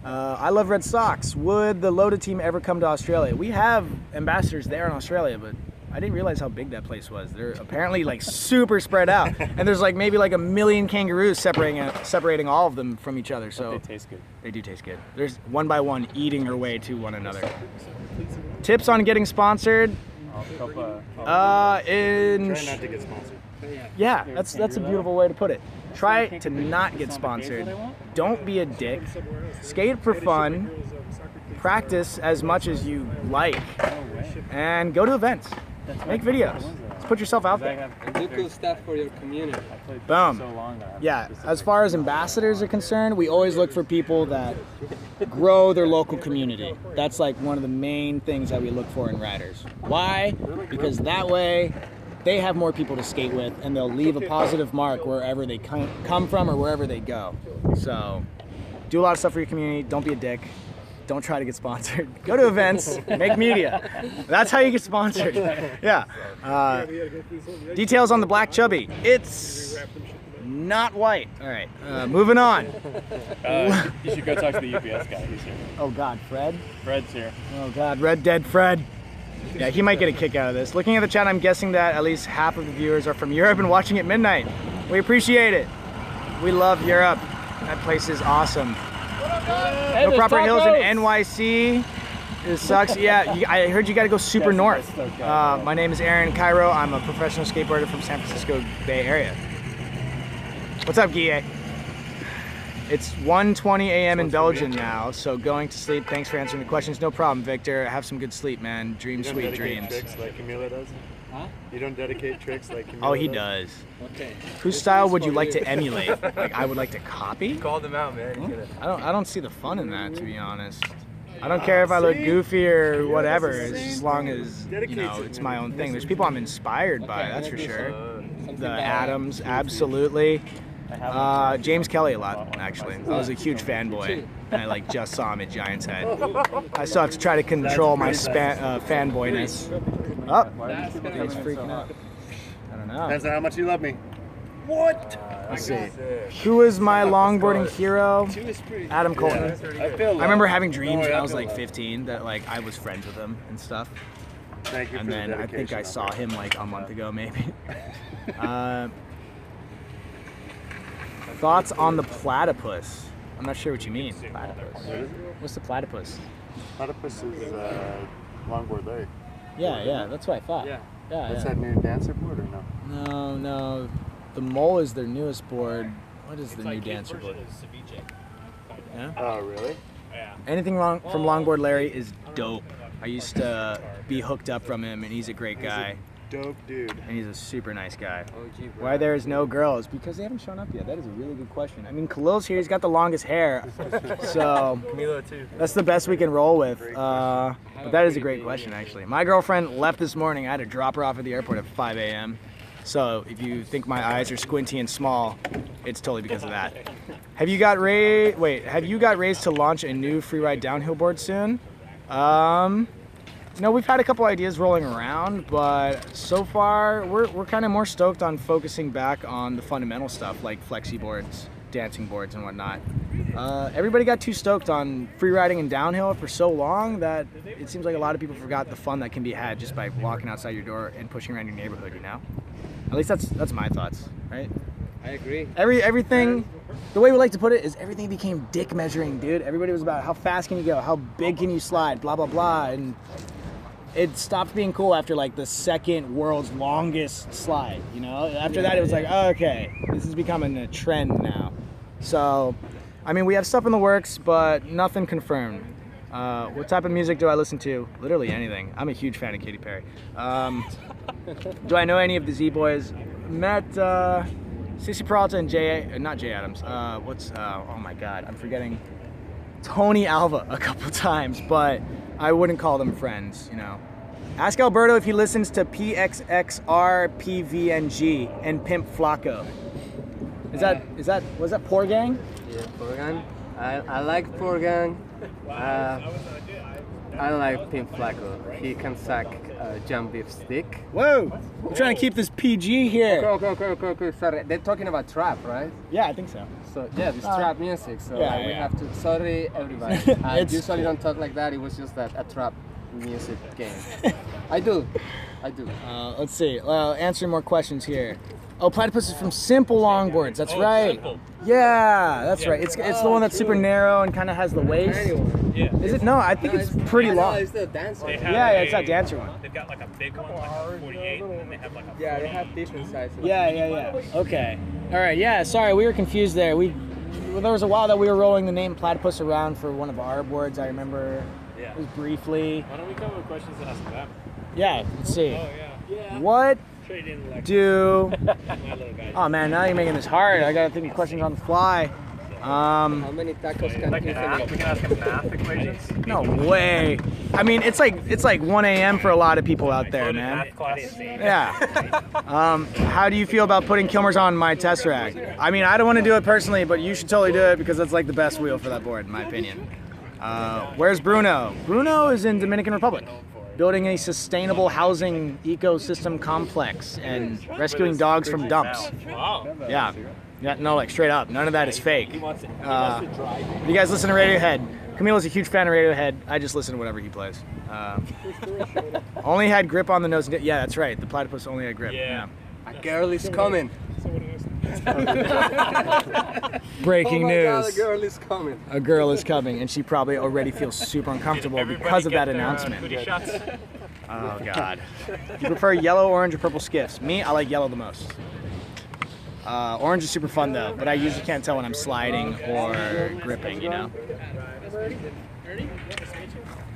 I love Red Sox. Would the Loaded team ever come to Australia? We have ambassadors there in Australia, but I didn't realize how big that place was. They're apparently like super spread out, and there's like maybe like 1 million kangaroos separating all of them from each other. So They taste good. they do taste good. There's one by one eating their way to one another. Tips on getting sponsored? Try not In to get sponsored. yeah, that's a beautiful way to put it. Try to not get sponsored. Don't be a dick. Skate for fun. Practice as much as you like, and go to events. Make videos. Just put yourself out there. And do cool stuff for your community. Boom. So long that I Yeah, as far as ambassadors are concerned, we always look for people that grow their local community. That's like one of the main things that we look for in riders. Why? Because that way they have more people to skate with, and they'll leave a positive mark wherever they come from or wherever they go. So do a lot of stuff for your community. Don't be a dick. Don't try to get sponsored. Go to events, make media. That's how you get sponsored. Yeah. Details on the Black Chubby. It's not white. All right. Moving on. You should go talk to the UPS guy. He's here. Oh God, Fred. Fred's here. Oh God, Red Dead Fred. Yeah, he might get a kick out of this. Looking at the chat, I'm guessing that at least half of the viewers are from Europe and watching at midnight. We appreciate it. We love Europe. That place is awesome. No proper hills in NYC. It sucks. Yeah, I heard you got to go super north. My name is Aaron Cairo. I'm a professional skateboarder from San Francisco Bay Area. What's up, Guille? It's 1:20 a.m. in Belgium now, so going to sleep. Thanks for answering the questions. No problem, Victor. Have some good sleep, man. Dream sweet dreams. Tricks like Camilo does? Huh? You don't dedicate tricks like Camilo Oh, he does? does. Okay. Whose style would you like to emulate? Like I would like to copy? Call them out, man. I don't see the fun in that, to be honest. I don't care if I look goofy or whatever, as long as, you know, it's my own thing. There's people I'm inspired by, that's for sure. The Adams, absolutely. James Kelly a lot, actually. I was a huge fanboy, and I like just saw him at Giant's Head. I still have to try to control my fanboyness. Oh, he's freaking out. I don't know. Depends on how much you love me. What? Let's see. Who is my longboarding hero? Adam Colton. I remember having dreams when I was like 15 that like I was friends with him and stuff. Thank you And for the then I think dedication I on saw that. him like a month ago, maybe. Thoughts on the platypus? I'm not sure what you mean. Platypus. What's the platypus? Platypus is longboard Larry. Yeah, that's what I thought. Yeah. That's that new dancer board or no? No. The Mole is their newest board. What is the new dancer board? Yeah? Oh, really? Anything wrong from Longboard Larry is dope. I used to be hooked up from him, and he's a great guy. Dope dude. And he's a super nice guy. OG, bro. Why there's no girls? Because they haven't shown up yet. That is a really good question. I mean, Khalil's here. He's got the longest hair. So Camilo too. that's the best we can roll with. But that is a great question, actually. My girlfriend left this morning. I had to drop her off at the airport at 5 a.m. So if you think my eyes are squinty and small, it's totally because of that. Have you got raised to launch a new freeride downhill board soon? No, we've had a couple ideas rolling around, but so far we're kind of more stoked on focusing back on the fundamental stuff like flexi boards, dancing boards, and whatnot. Everybody got too stoked on freeriding and downhill for so long that it seems like a lot of people forgot the fun that can be had just by walking outside your door and pushing around your neighborhood, you know? At least that's my thoughts, right? I agree. Everything, the way we like to put it is everything became dick measuring, dude. Everybody was about how fast can you go, how big can you slide, blah, blah, blah. And it stopped being cool after like the second world's longest slide, you know? After that, it was like, oh, okay, this is becoming a trend now. So, I mean, we have stuff in the works, but nothing confirmed. What type of music do I listen to? Literally anything. I'm a huge fan of Katy Perry. Do I know any of the Z-Boys? Met Cece Peralta and not Jay Adams. Oh my God, I'm forgetting Tony Alva a couple times, but I wouldn't call them friends, you know. Ask Alberto if he listens to PXXR, PVNG, and Pimp Flacco. Was that Poor Gang? Yeah, Poor Gang. I like Poor Gang. I like Pimp Flacco. He can suck jump beef stick. Whoa! I'm trying to keep this PG here. Okay. Sorry, they're talking about trap, right? Yeah, I think so. So yeah, it's trap music. So yeah, we have to. Sorry, everybody. I usually don't talk like that. It was just that a trap music game. I do. Let's see. Answering more questions here. Oh, Platypus is from Simple Longboards. That's right. Simple. Yeah, that's right. It's the one that's super narrow and kind of has the waist. Yeah. Is it? No, I think it's pretty long. No, it's the dancer. Yeah, it's that dancer one. They've got like a big one, like a 48, and then they have like a 40. Yeah, they have different sizes. Yeah. Okay. All right. Yeah. Sorry, we were confused there. There was a while that we were rolling the name Platypus around for one of our boards. I remember. Yeah. It was briefly. Why don't we come with questions and ask them? Yeah. Let's see. Oh yeah. What Trade in like do? my little guy. Oh man, now you're making this hard. I gotta think of questions on the fly. How many tacos can you finish? We can ask them math equations. No way. I mean, it's like 1 a.m. for a lot of people out there, man. Math class. Yeah. How do you feel about putting Kilmer's on my test rack? I mean, I don't want to do it personally, but you should totally do it because that's like the best wheel for that board, in my opinion. Where's Bruno? Bruno is in Dominican Republic, building a sustainable housing ecosystem complex and rescuing dogs from dumps. Wow. Yeah. Yeah, no, like straight up. None of that is fake. He wants to drive. You guys listen to Radiohead. Camilo's a huge fan of Radiohead. I just listen to whatever he plays. Only had grip on the nose. Yeah, that's right. The Platypus only had grip. Yeah. A girl is coming. Breaking news. God, a girl is coming. A girl is coming, and she probably already feels super uncomfortable because of that announcement. Booty shots. Oh, God. You prefer yellow, orange, or purple skiffs? Me, I like yellow the most. Orange is super fun, though, but I usually can't tell when I'm sliding or gripping, you know?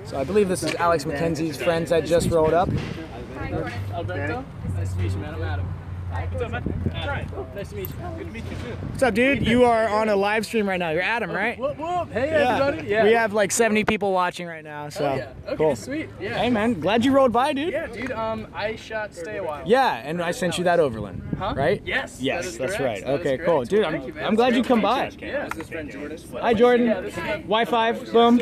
So I believe this is Alex McKenzie's friends that just rolled up. Alberto, nice to meet you, man. I'm Adam. What's up, man? Adam. Nice to meet you. Good to meet you too. What's up, dude? You are on a live stream right now. You're Adam, right? Whoop, whoop. Hey, everybody. Yeah. We have like 70 people watching right now, so Oh, yeah. Okay, cool. sweet. Yeah. Hey, man, glad you rolled by, dude. Yeah, dude. I shot Stay a While. Yeah, and I sent you that Overland, Huh? right? Yes. Yes, that is that's correct. right. That is Okay, correct. cool, dude. Thank you, man. I'm glad you come by. Yeah. This is friend Jordan. Hi, Jordan. Yeah, this is Y5, boom,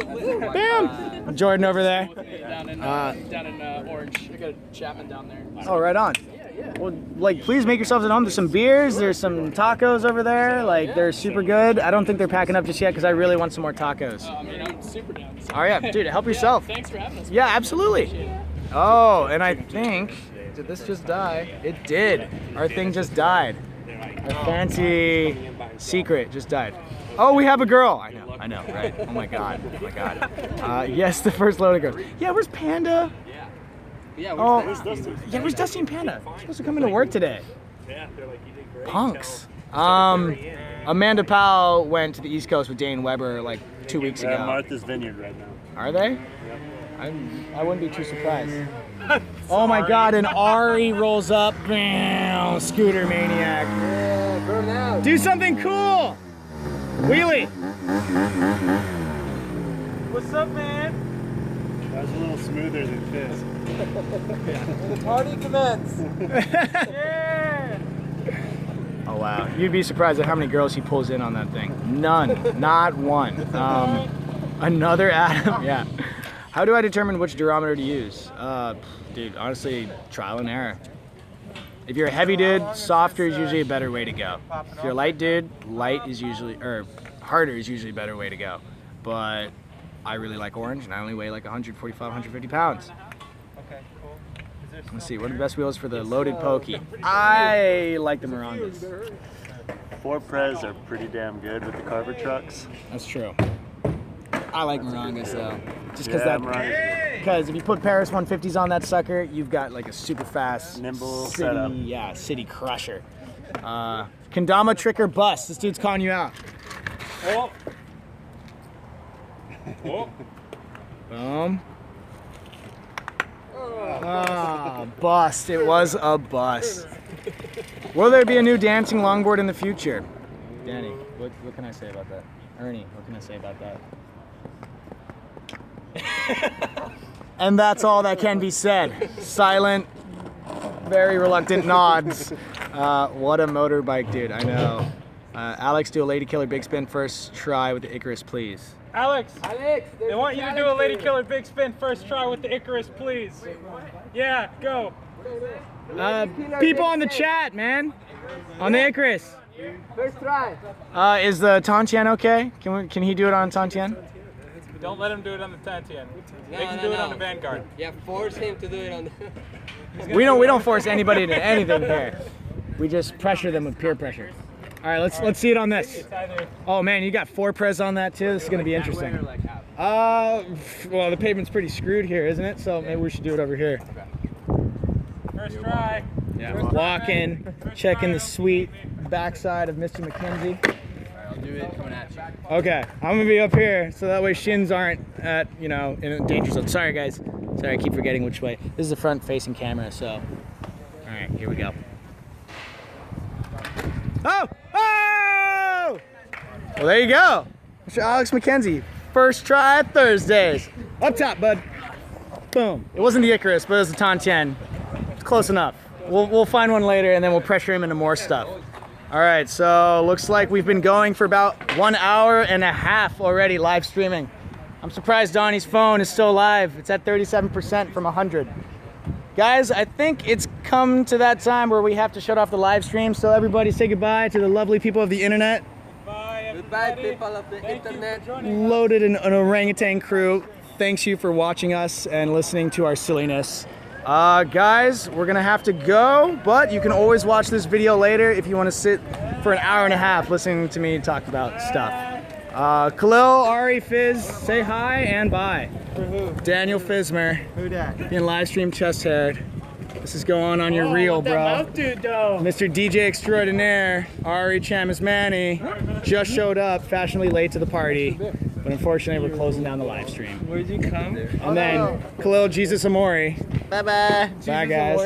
bam. Jordan over there. down in Orange. I got a Chapman down there. Oh, right on. Well, like, please make yourselves at home. There's some beers. There's some tacos over there. Like, they're super good. I don't think they're packing up just yet because I really want some more tacos. I mean, I'm super down. All right, dude, help yourself. Thanks for having us. Yeah, absolutely. Oh, and I think, did this just die? It did. Our thing just died. Our fancy secret just died. Oh, we have a girl. I know, right? Oh my God. Yes, the first loaded girl. Yeah, where's Panda? Yeah, Where's Dusty and Panda? They're supposed to come into work today. Yeah, they're like, you did great. Punks. Amanda Powell went to the East Coast with Dane Weber like 2 weeks They're at ago. Martha's Vineyard right now. Are they? I wouldn't be too surprised. Oh my God, and Ari rolls up. Bam, scooter maniac. Yeah, burn out. Do something cool. Wheelie. What's up, man? That was a little smoother than Fizz. The party commence. Yeah. wow. You'd be surprised at how many girls he pulls in on that thing. None. Not one. Another Adam. Yeah. How do I determine which durometer to use? Dude, honestly, trial and error. If you're a heavy dude, softer is usually a better way to go. If you're a light dude, light is usually, or harder is usually a better way to go. But I really like orange, and I only weigh like 145, 150 pounds. Let's see, what are the best wheels for the loaded pokey? I like the Morangas. 4Pres are pretty damn good with the Carver trucks. That's true. I like Morangas though. Just because if you put Paris 150s on that sucker, you've got like a super fast, nimble city, setup. Yeah, city crusher. Kendama trick or bust. This dude's calling you out. Oh. Oh. Boom. Ah, bust. It was a bust. Will there be a new dancing longboard in the future? Danny, what can I say about that? Ernie, what can I say about that? And that's all that can be said. Silent, very reluctant nods. What a motorbike, dude. I know. Alex, do a lady killer big spin first try with the Icarus, please. Alex, they want you to do a lady killer big spin first try with the Icarus, please. Yeah, go. People on the chat, man. On the Icarus. First try. Is the Tantian okay? Can he do it on Tantian? Don't let him do it on the Tantian. They can do it on the Vanguard. Yeah, force him to do it on the... We don't force anybody to anything here. We just pressure them with peer pressure. All right, let's see it on this. Oh man, you got 4Pres on that too. This is gonna be interesting. Well, the pavement's pretty screwed here, isn't it? So maybe we should do it over here. First try. Yeah, walking, checking the sweet backside of Mr. McKenzie. I'll do it coming at you. Okay, I'm gonna be up here so that way shins aren't at, in a danger zone. Sorry guys, sorry, I keep forgetting which way. This is a front facing camera, so. All right, here we go. Oh! Oh! Well, there you go. Mr. Alex McKenzie, first try Thursdays. Up top, bud. Boom. It wasn't the Icarus, but it was the Tantian. It's close enough. We'll find one later and then we'll pressure him into more stuff. All right, so looks like we've been going for about 1 hour and a half already live streaming. I'm surprised Donnie's phone is still live. It's at 37% from 100. Guys, I think it's come to that time where we have to shut off the live stream, so everybody say goodbye to the lovely people of the internet. Bye, everybody. Goodbye, people of the internet. Loaded an Orangatang crew. Thanks you for watching us and listening to our silliness. Guys, we're gonna have to go, but you can always watch this video later if you want to sit for an hour and a half listening to me talk about stuff. Khalil, Ari, Fizz, say hi and bye. For who? Daniel Fizmer, Who dat? being live stream chest haired. This is going on your reel, bro. Mouth dude, though. Mr. DJ Extraordinaire, Ari Chamasmani, just showed up, fashionably late to the party, but unfortunately we're closing down the live stream. Where'd you come? And then Khalil Jesus Amori. Bye-bye. Bye, guys.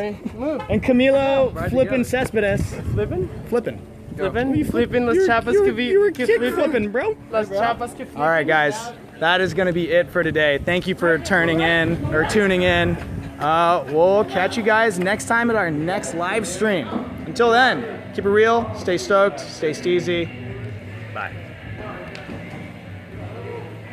And Camilo Flippin' Cespedes. Flippin'? Flippin'. Flippin', las chapas que vi. You were kick flipping, bro. Las chapas que All right, guys. That is going to be it for today. Thank you for tuning in. We'll catch you guys next time at our next live stream. Until then, keep it real, stay stoked, stay steezy. Bye.